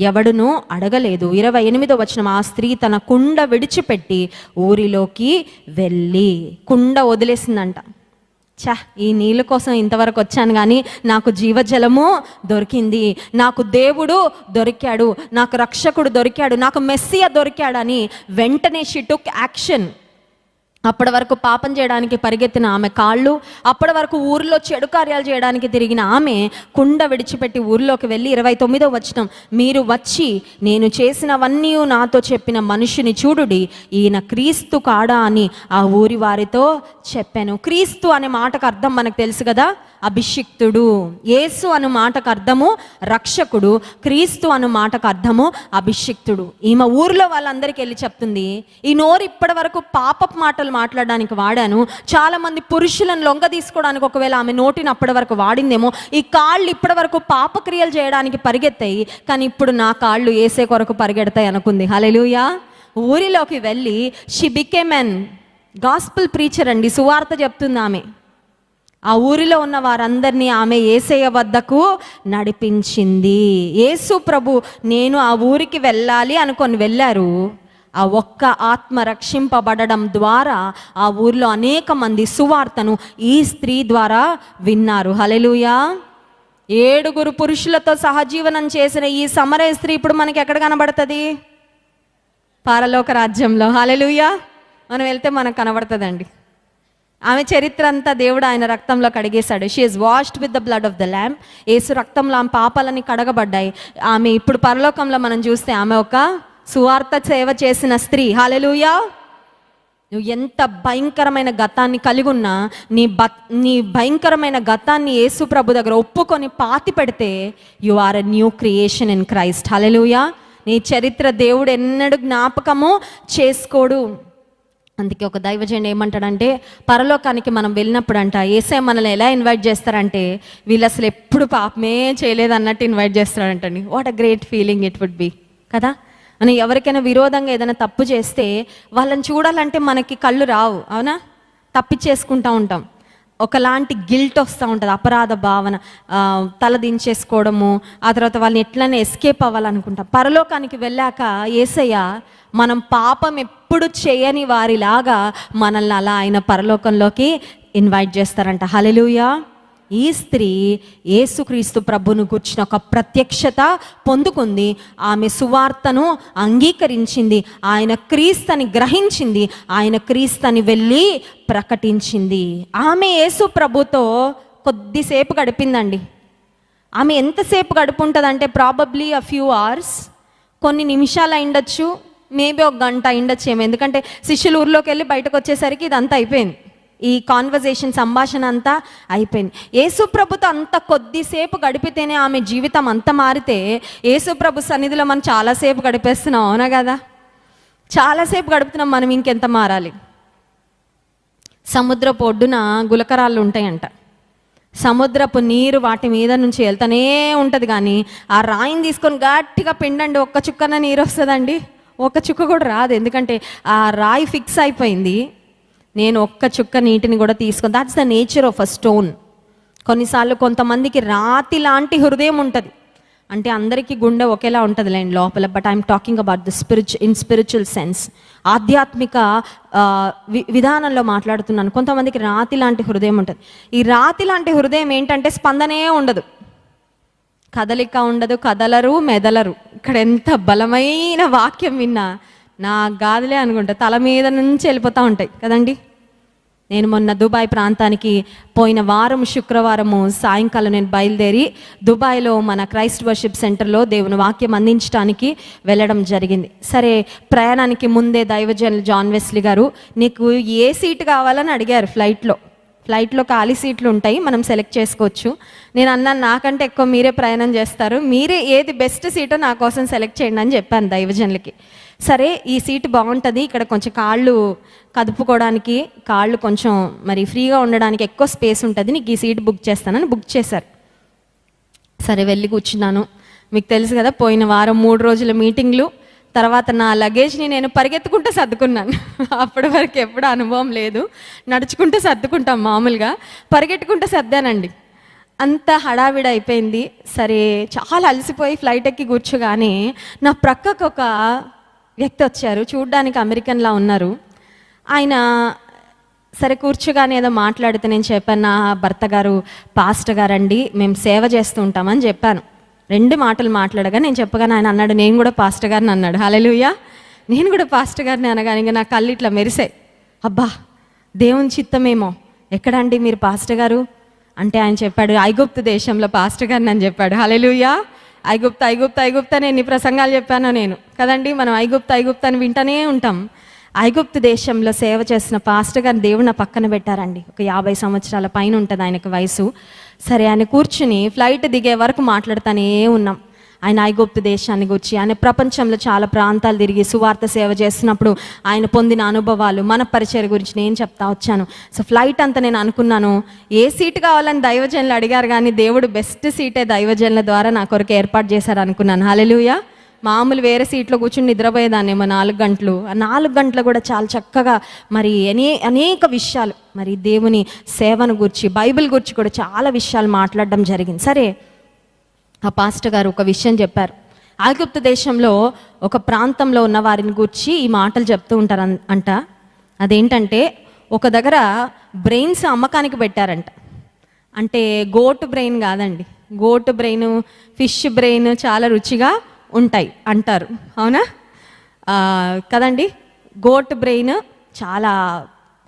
ఎవడునూ అడగలేదు. 28వ వచనం, ఆ స్త్రీ తన కుండ విడిచిపెట్టి ఊరిలోకి వెళ్ళి, కుండ వదిలేసిందంట. ఈ నీళ్ళ కోసం ఇంతవరకు వచ్చాను కానీ నాకు జీవజలము దొరికింది, నాకు దేవుడు దొరికాడు, నాకు రక్షకుడు దొరికాడు, నాకు మెస్సియా దొరికాడని వెంటనే షీ టుక్ యాక్షన్. అప్పటి వరకు పాపం చేయడానికి పరిగెత్తిన ఆమె కాళ్ళు, అప్పటి వరకు ఊరిలో చెడు కార్యాలు చేయడానికి తిరిగిన ఆమె కుండ విడిచిపెట్టి ఊరిలోకి వెళ్ళి 29వ వచనం, మీరు వచ్చి నేను చేసినవన్నీ నాతో చెప్పిన మనిషిని చూడుడి, ఈయన క్రీస్తు కాడా అని ఆ ఊరి వారితో చెప్పాను. క్రీస్తు అనే మాటకు అర్థం మనకు తెలుసు కదా, అభిషిక్తుడు. యేసు అను మాటకు అర్థము రక్షకుడు, క్రీస్తు అను మాటకు అర్థము అభిషిక్తుడు. ఈమె ఊరిలో వాళ్ళందరికీ వెళ్ళి చెప్తుంది, ఈ నోరు ఇప్పటి వరకు పాపపు మాటలు మాట్లాడడానికి వాడాను, చాలా మంది పురుషులను లొంగ తీసుకోవడానికి ఒకవేళ ఆమె నోటిని అప్పటి వరకు వాడిందేమో, ఈ కాళ్ళు ఇప్పటి వరకు పాపక్రియలు చేయడానికి పరిగెత్తాయి, కానీ ఇప్పుడు నా కాళ్ళు యేసే కొరకు పరిగెడతాయి అనుకుంది. హల్లెలూయా. ఊరిలోకి వెళ్ళి she became N gospel preacher అండి, సువార్త చెప్తుంది ఆమె. ఆ ఊరిలో ఉన్న వారందరినీ ఆమె యేసయ్య వద్దకు నడిపించింది. యేసు ప్రభు నేను ఆ ఊరికి వెళ్ళాలి అనుకొని వెళ్ళారు. ఆ ఒక్క ఆత్మ రక్షింపబడడం ద్వారా ఆ ఊరిలో అనేక మంది సువార్తను ఈ స్త్రీ ద్వారా విన్నారు. హల్లెలూయా. 7 పురుషులతో సహజీవనం చేసిన ఈ సమరయ స్త్రీ ఇప్పుడు మనకి ఎక్కడ కనబడుతుంది? పరలోక రాజ్యంలో. హల్లెలూయా. మనం వెళ్తే మనకు కనబడుతుందండి. ఆమె చరిత్ర అంతా దేవుడు ఆయన రక్తంలో కడిగేశాడు. She is washed with the blood of the lamb. యేసు రక్తంలో ఆమె పాపాలని కడగబడ్డాయి. ఆమె ఇప్పుడు పరలోకంలో మనం చూస్తే ఆమె ఒక సువార్త సేవ చేసిన స్త్రీ. హల్లెలూయా. నువ్వు ఎంత భయంకరమైన గతాన్ని కలిగి ఉన్నా నీ భయంకరమైన గతాన్ని యేసు ప్రభు దగ్గర ఒప్పుకొని పాతి పెడితే you are a new creation in Christ. హల్లెలూయా. నీ చరిత్ర దేవుడు ఎన్నడూ జ్ఞాపకము చేసుకోడు. అందుకే ఒక దైవజనుడు ఏమంటాడంటే, పరలోకానికి మనం వెళ్ళినప్పుడు అంట యేసయ్య మనల్ని ఎలా ఇన్వైట్ చేస్తారంటే, వీళ్ళు అసలు ఎప్పుడు పాపమే చేయలేదు అన్నట్టు ఇన్వైట్ చేస్తాడంటండి. What a great feeling it would be కదా. అని ఎవరికైనా విరోధంగా ఏదైనా తప్పు చేస్తే వాళ్ళని చూడాలంటే మనకి కళ్ళు రావు, అవునా? తప్పిచ్చేసుకుంటూ ఉంటాం. ఒకలాంటి గిల్ట్ వస్తూ ఉంటుంది, అపరాధ భావన, తల దించేసుకోవడము, ఆ తర్వాత వాళ్ళని ఎట్లనే ఎస్కేప్ అవ్వాలనుకుంటాం. పరలోకానికి వెళ్ళాక యేసయ్య మనం పాపం ఎప్పుడు చేయని వారిలాగా మనల్ని అలా ఆయన పరలోకంలోకి ఇన్వైట్ చేస్తారంట. హల్లెలూయా. ఈ స్త్రీ యేసుక్రీస్తు ప్రభును గుర్చిన ఒక ప్రత్యక్షత పొందుకుంది. ఆమె సువార్తను అంగీకరించింది, ఆయన క్రీస్తుని గ్రహించింది, ఆయన క్రీస్తుని వెళ్ళి ప్రకటించింది. ఆమె యేసు ప్రభుతో కొద్దిసేపు గడిపిందండి. ఆమె ఎంతసేపు గడుపుంటుందంటే ప్రాబబ్లీ a few hours, కొన్ని నిమిషాలు అయిండొచ్చు, మేబీ 1 గంట అయిండొచ్చేమో. ఎందుకంటే శిష్యులు ఊర్లోకి వెళ్ళి బయటకు వచ్చేసరికి ఇదంతా అయిపోయింది, ఈ కాన్వర్జేషన్, సంభాషణ అంతా అయిపోయింది. యేసుప్రభుతో అంత కొద్దిసేపు గడిపితేనే ఆమె జీవితం అంత మారితే, యేసుప్రభు సన్నిధిలో మనం చాలాసేపు గడిపేస్తున్నాం, అవునా కదా? చాలాసేపు గడుపుతున్నాం, మనం ఇంకెంత మారాలి? సముద్రపు ఒడ్డున గులకరాళ్ళు ఉంటాయంట. సముద్రపు నీరు వాటి మీద నుంచి వెళ్తూనే ఉంటుంది, కానీ ఆ రాయిని తీసుకొని గట్టిగా పిండండి, ఒక్క చుక్కన నీరు వస్తుందండి? ఒక్క చుక్క కూడా రాదు. ఎందుకంటే ఆ రాయి ఫిక్స్ అయిపోయింది, నేను ఒక్క చుక్క నీటిని కూడా తీసుకొని. That's the nature of a stone. కొన్నిసార్లు కొంతమందికి రాతి లాంటి హృదయం ఉంటుంది, అంటే అందరికీ గుండె ఒకేలా ఉంటుంది లేండి లోపల, but I'm talking about the spiritual sense, ఆధ్యాత్మిక విధానంలో మాట్లాడుతున్నాను. కొంతమందికి రాతి లాంటి హృదయం ఉంటుంది. ఈ రాతి లాంటి హృదయం ఏంటంటే స్పందనే ఉండదు, కదలిక ఉండదు, కదలరు, మెదలరు. ఇక్కడ ఎంత బలమైన వాక్యం విన్నా నా గాదిలే అనుకుంటా, తల మీద నుంచి వెళ్ళిపోతూ ఉంటాయి కదండి. నేను మొన్న దుబాయ్ ప్రాంతానికి పోయిన వారం శుక్రవారము సాయంకాలం నేను బయలుదేరి దుబాయ్లో మన క్రైస్ట్ వర్షిప్ సెంటర్లో దేవుని వాక్యం అందించడానికి వెళ్ళడం జరిగింది. సరే, ప్రయాణానికి ముందే దైవజనులు జాన్ వెస్లీ గారు నీకు ఏ సీటు కావాలని అడిగారు. ఫ్లైట్లో ఖాళీ సీట్లు ఉంటాయి, మనం సెలెక్ట్ చేసుకోవచ్చు. నేను అన్నాను, నాకంటే ఎక్కువ మీరే ప్రయాణం చేస్తారు, మీరే ఏది బెస్ట్ సీటో నా కోసం సెలెక్ట్ చేయండి అని చెప్పాను దైవజనులకి. సరే, ఈ సీటు బాగుంటుంది, ఇక్కడ కొంచెం కాళ్ళు కదుపుకోవడానికి, కాళ్ళు కొంచెం మరి ఫ్రీగా ఉండడానికి ఎక్కువ స్పేస్ ఉంటుంది, నీకు ఈ సీటు బుక్ చేస్తానని బుక్ చేశారు. సరే, వెళ్ళి కూర్చున్నాను. మీకు తెలుసు కదా, పోయిన వారం 3 రోజుల మీటింగ్లు తర్వాత నా లగేజ్ని నేను పరిగెత్తుకుంటూ సర్దుకున్నాను. అప్పటి వరకు ఎప్పుడు అనుభవం లేదు, నడుచుకుంటూ సర్దుకుంటాం మామూలుగా, పరిగెట్టుకుంటూ సర్దానండి. అంత హడావిడి అయిపోయింది. సరే, చాలా అలసిపోయి ఫ్లైట్ ఎక్కి కూర్చోగానే నా ప్రక్కకు ఒక వ్యక్తి వచ్చారు, చూడ్డానికి అమెరికన్లా ఉన్నారు. ఆయన సరే కూర్చోగానే ఏదో మాట్లాడితే నేను చెప్పాను, నా భర్త గారు పాస్టర్ గారండి, మేము సేవ చేస్తూ ఉంటామని చెప్పాను. 2 మాటలు మాట్లాడగా నేను చెప్పగానే ఆయన అన్నాడు, నేను కూడా పాస్టర్ గారిని అన్నాడు. హల్లెలూయా, నేను కూడా పాస్టర్ గారిని అనగానే ఇంకా నా కళ్ళు ఇట్లా మెరిసాయి. అబ్బా, దేవుని చిత్తమేమో. ఎక్కడండి మీరు పాస్టర్ గారు అంటే ఆయన చెప్పాడు, ఐగుప్తు దేశంలో పాస్టర్ గారిని అని చెప్పాడు. హల్లెలూయా, ఐగుప్తు అని ఎన్ని ప్రసంగాలు చెప్పానో నేను కదండి. మనం ఐగుప్తు అని వింటూనే ఉంటాం. ఐగుప్తు దేశంలో సేవ చేసిన పాస్టర్ గారిని దేవుడు నా పక్కన పెట్టారండి. ఒక 50 సంవత్సరాల పైన ఉంటుంది ఆయనకు వయసు. సరే, ఆయన కూర్చుని ఫ్లైట్ దిగే వరకు మాట్లాడుతూనే ఉన్నాం. ఆయన ఐగుప్తు దేశాన్ని గురించి, ఆయన ప్రపంచంలో చాలా ప్రాంతాలు తిరిగి సువార్త సేవ చేస్తున్నప్పుడు ఆయన పొందిన అనుభవాలు, మన పరిచయం గురించి నేను చెప్తా వచ్చాను. సో ఫ్లైట్ అంతా నేను అనుకున్నాను, ఏ సీటు కావాలని దైవజనులు అడిగారు, కానీ దేవుడు బెస్ట్ సీటే దైవజనుల ద్వారా నా కొరకు ఏర్పాటు చేశారు అనుకున్నాను. హల్లెలూయా. మామూలు వేరే సీట్లో కూర్చుని నిద్రపోయేదాన్నేమో 4 గంటలు. ఆ 4 గంటలు కూడా చాలా చక్కగా మరి అనేక విషయాలు, మరి దేవుని సేవను గురించి, బైబిల్ గురించి కూడా చాలా విషయాలు మాట్లాడడం జరిగింది. సరే, ఆ పాస్టర్ గారు ఒక విషయం చెప్పారు. ఐగుప్తు దేశంలో ఒక ప్రాంతంలో ఉన్న వారిని గురించి ఈ మాటలు చెప్తూ ఉంటారు అంట. అదేంటంటే, ఒక దగ్గర బ్రెయిన్స్ అమ్మకానికి పెట్టారంట. అంటే గోటు బ్రెయిన్ కాదండి, గోటు బ్రెయిన్, ఫిష్ బ్రెయిన్ చాలా రుచిగా ఉంటాయి అంటారు, అవునా కదండి. గోట్ బ్రెయిన్ చాలా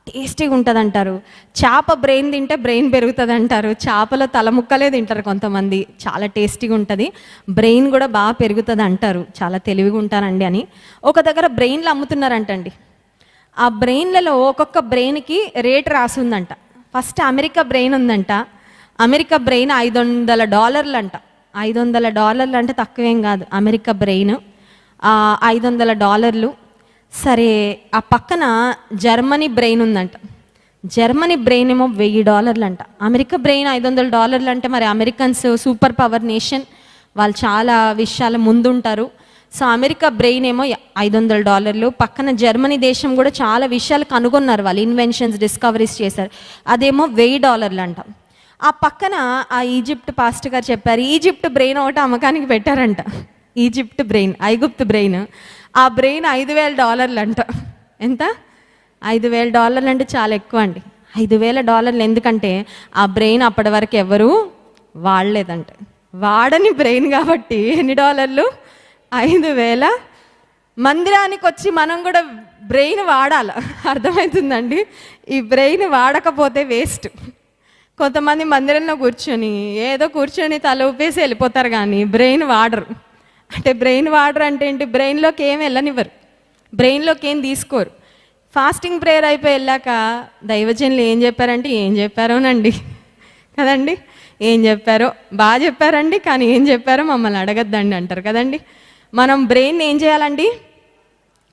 టేస్టీగా ఉంటుంది అంటారు. చేప బ్రెయిన్ తింటే బ్రెయిన్ పెరుగుతుంది అంటారు. చేపలో తల ముక్కలే తింటారు కొంతమంది, చాలా టేస్టీగా ఉంటుంది, బ్రెయిన్ కూడా బాగా పెరుగుతుంది అంటారు, చాలా తెలివిగా ఉంటారండి అని. ఒక దగ్గర బ్రెయిన్లు అమ్ముతున్నారంటండి. ఆ బ్రెయిన్లలో ఒక్కొక్క బ్రెయిన్కి రేట్ రాసి ఉందంట. ఫస్ట్ అమెరికా బ్రెయిన్ ఉందంట. అమెరికా బ్రెయిన్ $500 అంట. $500 అంటే తక్కువేం కాదు. America brain $500. సరే, ఆ పక్కన జర్మనీ బ్రెయిన్ ఉందంట. జర్మనీ బ్రెయిన్ ఏమో $1000 అంట. అమెరికా బ్రెయిన్ $500 అంటే మరి అమెరికన్స్ సూపర్ పవర్ నేషన్, వాళ్ళు చాలా విషయాల ముందుంటారు. సో అమెరికా బ్రెయిన్ ఏమో $500, పక్కన జర్మనీ దేశం కూడా చాలా విషయాలు కనుగొన్నారు, వాళ్ళు ఇన్వెన్షన్స్, డిస్కవరీస్ చేశారు, అదేమో $1000 అంట. ఆ పక్కన ఆ ఈజిప్ట్ పాస్టర్ గారు చెప్పారు, ఈజిప్ట్ బ్రెయిన్ ఒకటి అమ్మకానికి పెట్టారంట. ఈజిప్ట్ బ్రెయిన్, ఐగుప్తు బ్రెయిన్, ఆ బ్రెయిన్ $5000 అంట. ఎంత? $5000 అంటే చాలా ఎక్కువ అండి. $5000 ఎందుకంటే ఆ బ్రెయిన్ అప్పటి వరకు ఎవరు వాడలేదంట. వాడని బ్రెయిన్ కాబట్టి ఎన్ని డాలర్లు? 5000. మందిరానికి వచ్చి మనం కూడా బ్రెయిన్ వాడాలి, అర్థమవుతుందండి. ఈ బ్రెయిన్ వాడకపోతే వేస్ట్. కొంతమంది మందిరంలో కూర్చొని తల ఊపేసి వెళ్ళిపోతారు, కానీ బ్రెయిన్ వాడరు. అంటే బ్రెయిన్ వాడరు అంటే ఏంటి? బ్రెయిన్లోకి ఏం వెళ్ళనివ్వరు, బ్రెయిన్లోకి ఏం తీసుకోరు. ఫాస్టింగ్ ప్రేయర్ అయిపోయి వెళ్ళాక దైవజనులు ఏం చెప్పారంటే, ఏం చెప్పారోనండి కదండి, ఏం చెప్పారో బాగా చెప్పారండి, కానీ ఏం చెప్పారో మమ్మల్ని అడగద్దండి అంటారు కదండి. మనం బ్రెయిన్ ఏం చేయాలండి?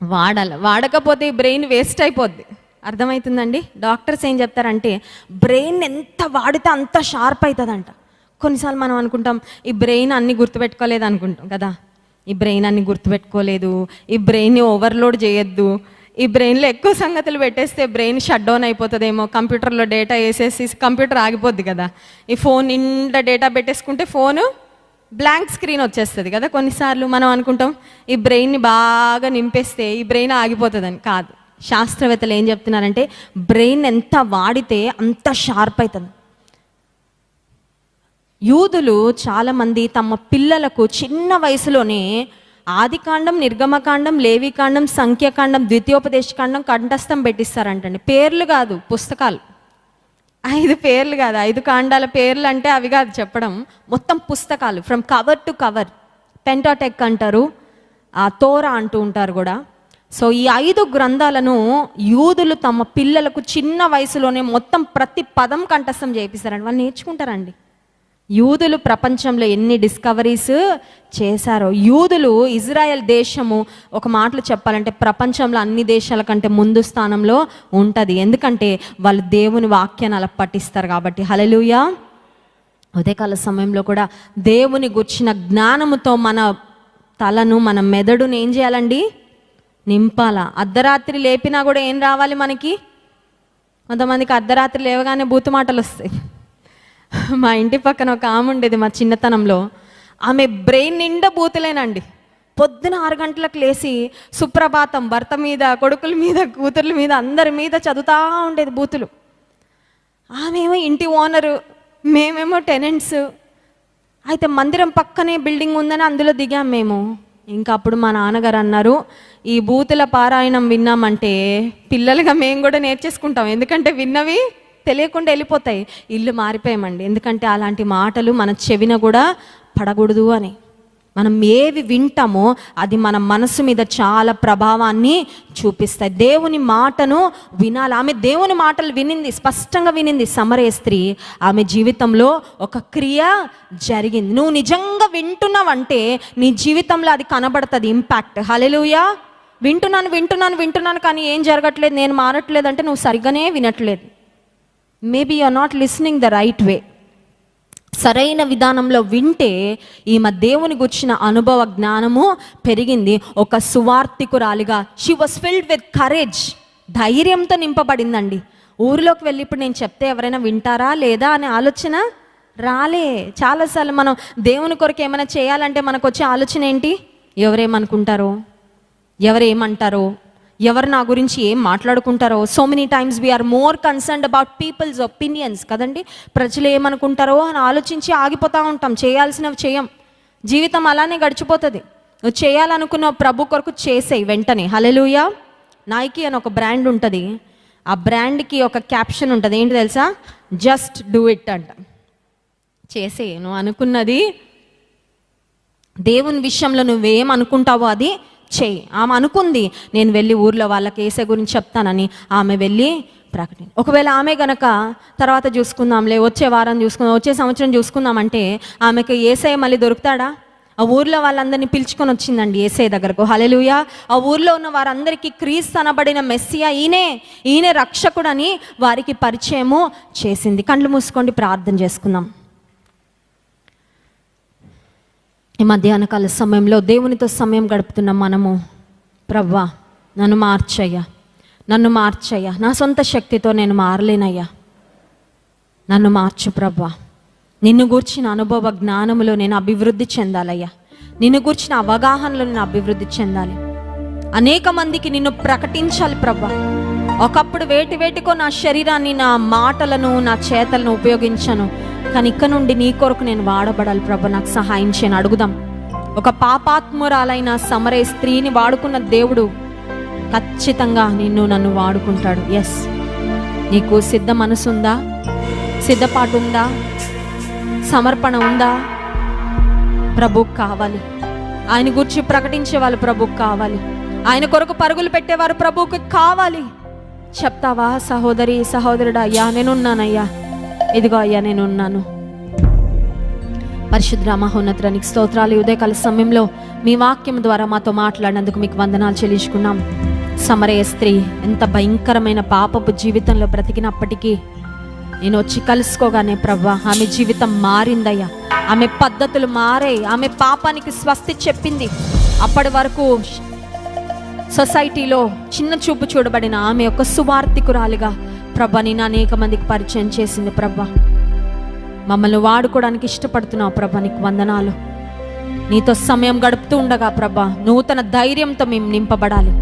వాడాలి. వాడకపోతే ఈ బ్రెయిన్ వేస్ట్ అయిపోద్ది, అర్థమవుతుందండి. డాక్టర్స్ ఏం చెప్తారంటే, బ్రెయిన్ ఎంత వాడితే అంత షార్ప్ అవుతుందంట. కొన్నిసార్లు మనం అనుకుంటాం, ఈ బ్రెయిన్ అన్ని గుర్తుపెట్టుకోలేదు అనుకుంటాం కదా. ఈ బ్రెయిన్ అన్ని గుర్తుపెట్టుకోలేదు, ఈ బ్రెయిన్ని ఓవర్లోడ్ చేయొద్దు, ఈ బ్రెయిన్లో ఎక్కువ సంగతులు పెట్టేస్తే బ్రెయిన్ షట్ డౌన్ అయిపోతుందేమో, కంప్యూటర్లో డేటా వేసేసి కంప్యూటర్ ఆగిపోద్ది కదా. ఈ ఫోన్ నిండా డేటా పెట్టేసుకుంటే ఫోను బ్లాంక్ స్క్రీన్ వచ్చేస్తుంది కదా. కొన్నిసార్లు మనం అనుకుంటాం, ఈ బ్రెయిన్ని బాగా నింపేస్తే ఈ బ్రెయిన్ ఆగిపోతుందని. కాదు, శాస్త్రవేత్తలు ఏం చెప్తున్నారంటే, బ్రెయిన్ ఎంత వాడితే అంత షార్ప్ అవుతుంది. యూదులు చాలామంది తమ పిల్లలకు చిన్న వయసులోనే ఆదికాండం, నిర్గమకాండం, లేవికాండం, సంఖ్యాకాండం, ద్వితీయోపదేశకాండం కంఠస్థం పెట్టిస్తారంటండి. పేర్లు కాదు, పుస్తకాలు. 5 పేర్లు కాదు, 5 కాండాల పేర్లు అంటే అవి కాదు చెప్పడం, మొత్తం పుస్తకాలు ఫ్రమ్ కవర్ టు కవర్. పెంటాటెక్ అంటారు, తోరా అంటూ ఉంటారు కూడా. సో ఈ 5 గ్రంథాలను యూదులు తమ పిల్లలకు చిన్న వయసులోనే మొత్తం ప్రతి పదం కంఠస్థం చేపిస్తారండి. వాళ్ళు నేర్చుకుంటారండి. యూదులు ప్రపంచంలో ఎన్ని డిస్కవరీస్ చేశారో. యూదులు, ఇజ్రాయెల్ దేశము ఒక మాటలు చెప్పాలంటే ప్రపంచంలో అన్ని దేశాల కంటే ముందు స్థానంలో ఉంటుంది. ఎందుకంటే వాళ్ళు దేవుని వాక్యాన్ని అలా పఠిస్తారు కాబట్టి. హల్లెలూయా. ఉదయకాల సమయంలో కూడా దేవుని గుర్చిన జ్ఞానముతో మన తలను, మన మెదడును ఏం చేయాలండి? నింపాలా. అర్ధరాత్రి లేపినా కూడా ఏం రావాలి మనకి? కొంతమందికి అర్ధరాత్రి లేవగానే బూతు మాటలు వస్తాయి. మా ఇంటి పక్కన ఒక ఆమె ఉండేది మా చిన్నతనంలో. ఆమె బ్రెయిన్ నిండా బూతులేనండి. పొద్దున 6 గంటలకు లేచి సుప్రభాతం భర్త మీద, కొడుకుల మీద, కూతుర్ల మీద, అందరి మీద చదువుతూ ఉండేది బూతులు. ఆమెమో ఇంటి ఓనరు, మేమేమో టెనెంట్స్. అయితే మందిరం పక్కనే బిల్డింగ్ ఉందని అందులో దిగాం మేము. ఇంకా అప్పుడు మా నాన్నగారు అన్నారు, ఈ బూతుల పారాయణం విన్నామంటే పిల్లలుగా మేము కూడా నేర్చేసుకుంటాం. ఎందుకంటే విన్నవి తెలియకుండా వెళ్ళిపోతాయి. ఇల్లు మారిపోయామండి. ఎందుకంటే అలాంటి మాటలు మన చెవిన కూడా పడకూడదు అని. మనం ఏవి వింటామో అది మన మనసు మీద చాలా ప్రభావాన్ని చూపిస్తాయి. దేవుని మాటను వినాలి. ఆమె దేవుని మాటలు వినింది, స్పష్టంగా వినింది. సమరయ స్త్రీ, ఆమె జీవితంలో ఒక క్రియ జరిగింది. నువ్వు నిజంగా వింటున్నావంటే నీ జీవితంలో అది కనబడుతుంది, ఇంపాక్ట్. హల్లెలూయా. వింటున్నాను కానీ ఏం జరగట్లేదు, నేను మారట్లేదు అంటే నువ్వు సరిగ్గానే వినట్లేదు. Maybe you are not listening the right way. సరైన విధానంలో వింటే ఈమె దేవుని గుర్చిన అనుభవ జ్ఞానము పెరిగింది. ఒక సువార్తికురాలిగా she was filled with courage, ధైర్యంతో నింపబడిందండి. ఊరిలోకి వెళ్ళి ఇప్పుడు నేను చెప్తే ఎవరైనా వింటారా లేదా అనే ఆలోచన రాలే. చాలాసార్లు మనం దేవుని కొరకు ఏమైనా చేయాలంటే మనకు వచ్చే ఆలోచన ఏంటి? ఎవరేమనుకుంటారో, ఎవరేమంటారో, ఎవరు నా గురించి ఏం మాట్లాడుకుంటారో. So many times we are more concerned about people's opinions కదండి. ప్రజలు ఏమనుకుంటారో అని ఆలోచించి ఆగిపోతూ ఉంటాం, చేయాల్సినవి చేయం. జీవితం అలానే గడిచిపోతుంది. నువ్వు చేయాలనుకున్న ప్రభు కొరకు చేసేయి వెంటనే. హల్లెలూయా. నైకీ అని ఒక బ్రాండ్ ఉంటుంది. ఆ బ్రాండ్కి ఒక క్యాప్షన్ ఉంటుంది. ఏంటి తెలుసా? జస్ట్ డూ ఇట్ అంట. చేసే, నువ్వు అనుకున్నది దేవుని విషయంలో నువ్వేం అనుకుంటావో అది చెయ్యి. ఆమె అనుకుంది, నేను వెళ్ళి ఊర్లో వాళ్ళకి యేసయ్య గురించి చెప్తానని. ఆమె వెళ్ళి ఒకవేళ ఆమె గనక తర్వాత చూసుకుందాంలే, వచ్చే వారం చూసుకుందాం, వచ్చే సంవత్సరం చూసుకుందామంటే ఆమెకు యేసయ్య మళ్ళీ దొరుకుతాడా? ఆ ఊర్లో వాళ్ళందరినీ పిలుచుకొని వచ్చిందండి యేసయ్య దగ్గరకు. హల్లెలూయా. ఆ ఊర్లో ఉన్న వారందరికీ క్రీస్తు అనబడిన మెస్సియా ఈయనే రక్షకుడని వారికి పరిచయము చేసింది. కళ్ళు మూసుకోండి, ప్రార్థన చేసుకుందాం. ఈ మధ్యాహ్నకాల సమయంలో దేవునితో సమయం గడుపుతున్న మనము, ప్రవ్వా నన్ను మార్చయ్యా, నా సొంత శక్తితో నేను మారలేనయ్యా, నన్ను మార్చు ప్రవ్వా. నిన్ను గూర్చిన అనుభవ జ్ఞానములో నేను అభివృద్ధి చెందాలయ్యా, నిన్ను గూర్చిన అవగాహనలో నేను అభివృద్ధి చెందాలి. అనేక మందికి నిన్ను ప్రకటించాలి ప్రవ్వా. ఒకప్పుడు వేటికో నా శరీరాన్ని, నా మాటలను, నా చేతలను ఉపయోగించను, కానీ ఇక్క నుండి నీ కొరకు నేను వాడబడాలి ప్రభు, నాకు సహాయం చేయని అడుగుదాం. ఒక పాపాత్మురాలైన సమరయ స్త్రీని వాడుకున్న దేవుడు ఖచ్చితంగా నన్ను వాడుకుంటాడు. ఎస్, నీకు సిద్ధ మనసు ఉందా? సిద్ధపాటు ఉందా? సమర్పణ ఉందా? ప్రభుకు కావాలి. ఆయన గురించి ప్రకటించే వాళ్ళు ప్రభుకు కావాలి. ఆయన కొరకు పరుగులు పెట్టేవారు ప్రభువుకి కావాలి. చెప్తావా సహోదరి, సహోదరుడా? అయ్యా నేనున్నానయ్యా, ఇదిగో అయ్యా నేనున్నాను. పరిశుద్ధ మహోన్నతునికి స్తోత్రాలు. ఉదయకాల సమయంలో మీ వాక్యం ద్వారా మాతో మాట్లాడినందుకు మీకు వందనాలు చెల్లించుకున్నాం. సమరయ స్త్రీ ఎంత భయంకరమైన పాపపు జీవితంలో బ్రతికినప్పటికీ నేను వచ్చి కలుసుకోగానే ప్రవ్వా ఆమె జీవితం మారిందయ్యా, ఆమె పద్ధతులు మారాయి, ఆమె పాపానికి స్వస్తి చెప్పింది. అప్పటి వరకు సొసైటీలో చిన్న చూపు చూడబడిన ఆమె ఒక సువార్తికురాలిగా ప్రభా నేను అనేక మందికి పరిచయం చేసింది. ప్రభా మమ్మల్ని వాడుకోవడానికి ఇష్టపడుతున్నావు ప్రభా, నీకు వందనాలు. నీతో సమయం గడుపుతూ ఉండగా ప్రభా నూతన ధైర్యంతో మేము నింపబడాలి,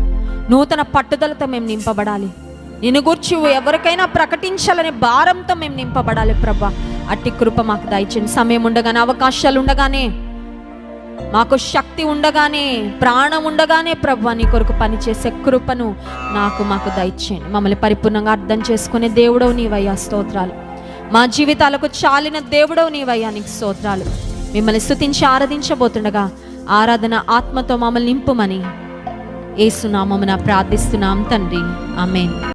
నూతన పట్టుదలతో మేము నింపబడాలి. నిన్ను గూర్చి ఎవరికైనా ప్రకటించాలనే భారంతో మేము నింపబడాలి ప్రభా. అట్టి కృప మాకు దయచేయండి. సమయం ఉండగానే, అవకాశాలు ఉండగానే మాకు శక్తి ఉండగానే, ప్రాణం ఉండగానే ప్రభువా నీ కొరకు పనిచేసే కృపను మాకు దయచేయండి. మమ్మల్ని పరిపూర్ణంగా అర్థం చేసుకునే దేవుడవు నీవయ్యా, స్తోత్రాలు. మా జీవితాలకు చాలిన దేవుడవు నీవయ్యా, నీకు స్తోత్రాలు. మిమ్మల్ని స్తుతించి ఆరాధించబోతుండగా ఆరాధన ఆత్మతో మమ్మల్ని నింపుమని యేసు నామమున ప్రార్థిస్తున్నాం తండ్రి, ఆమేన్.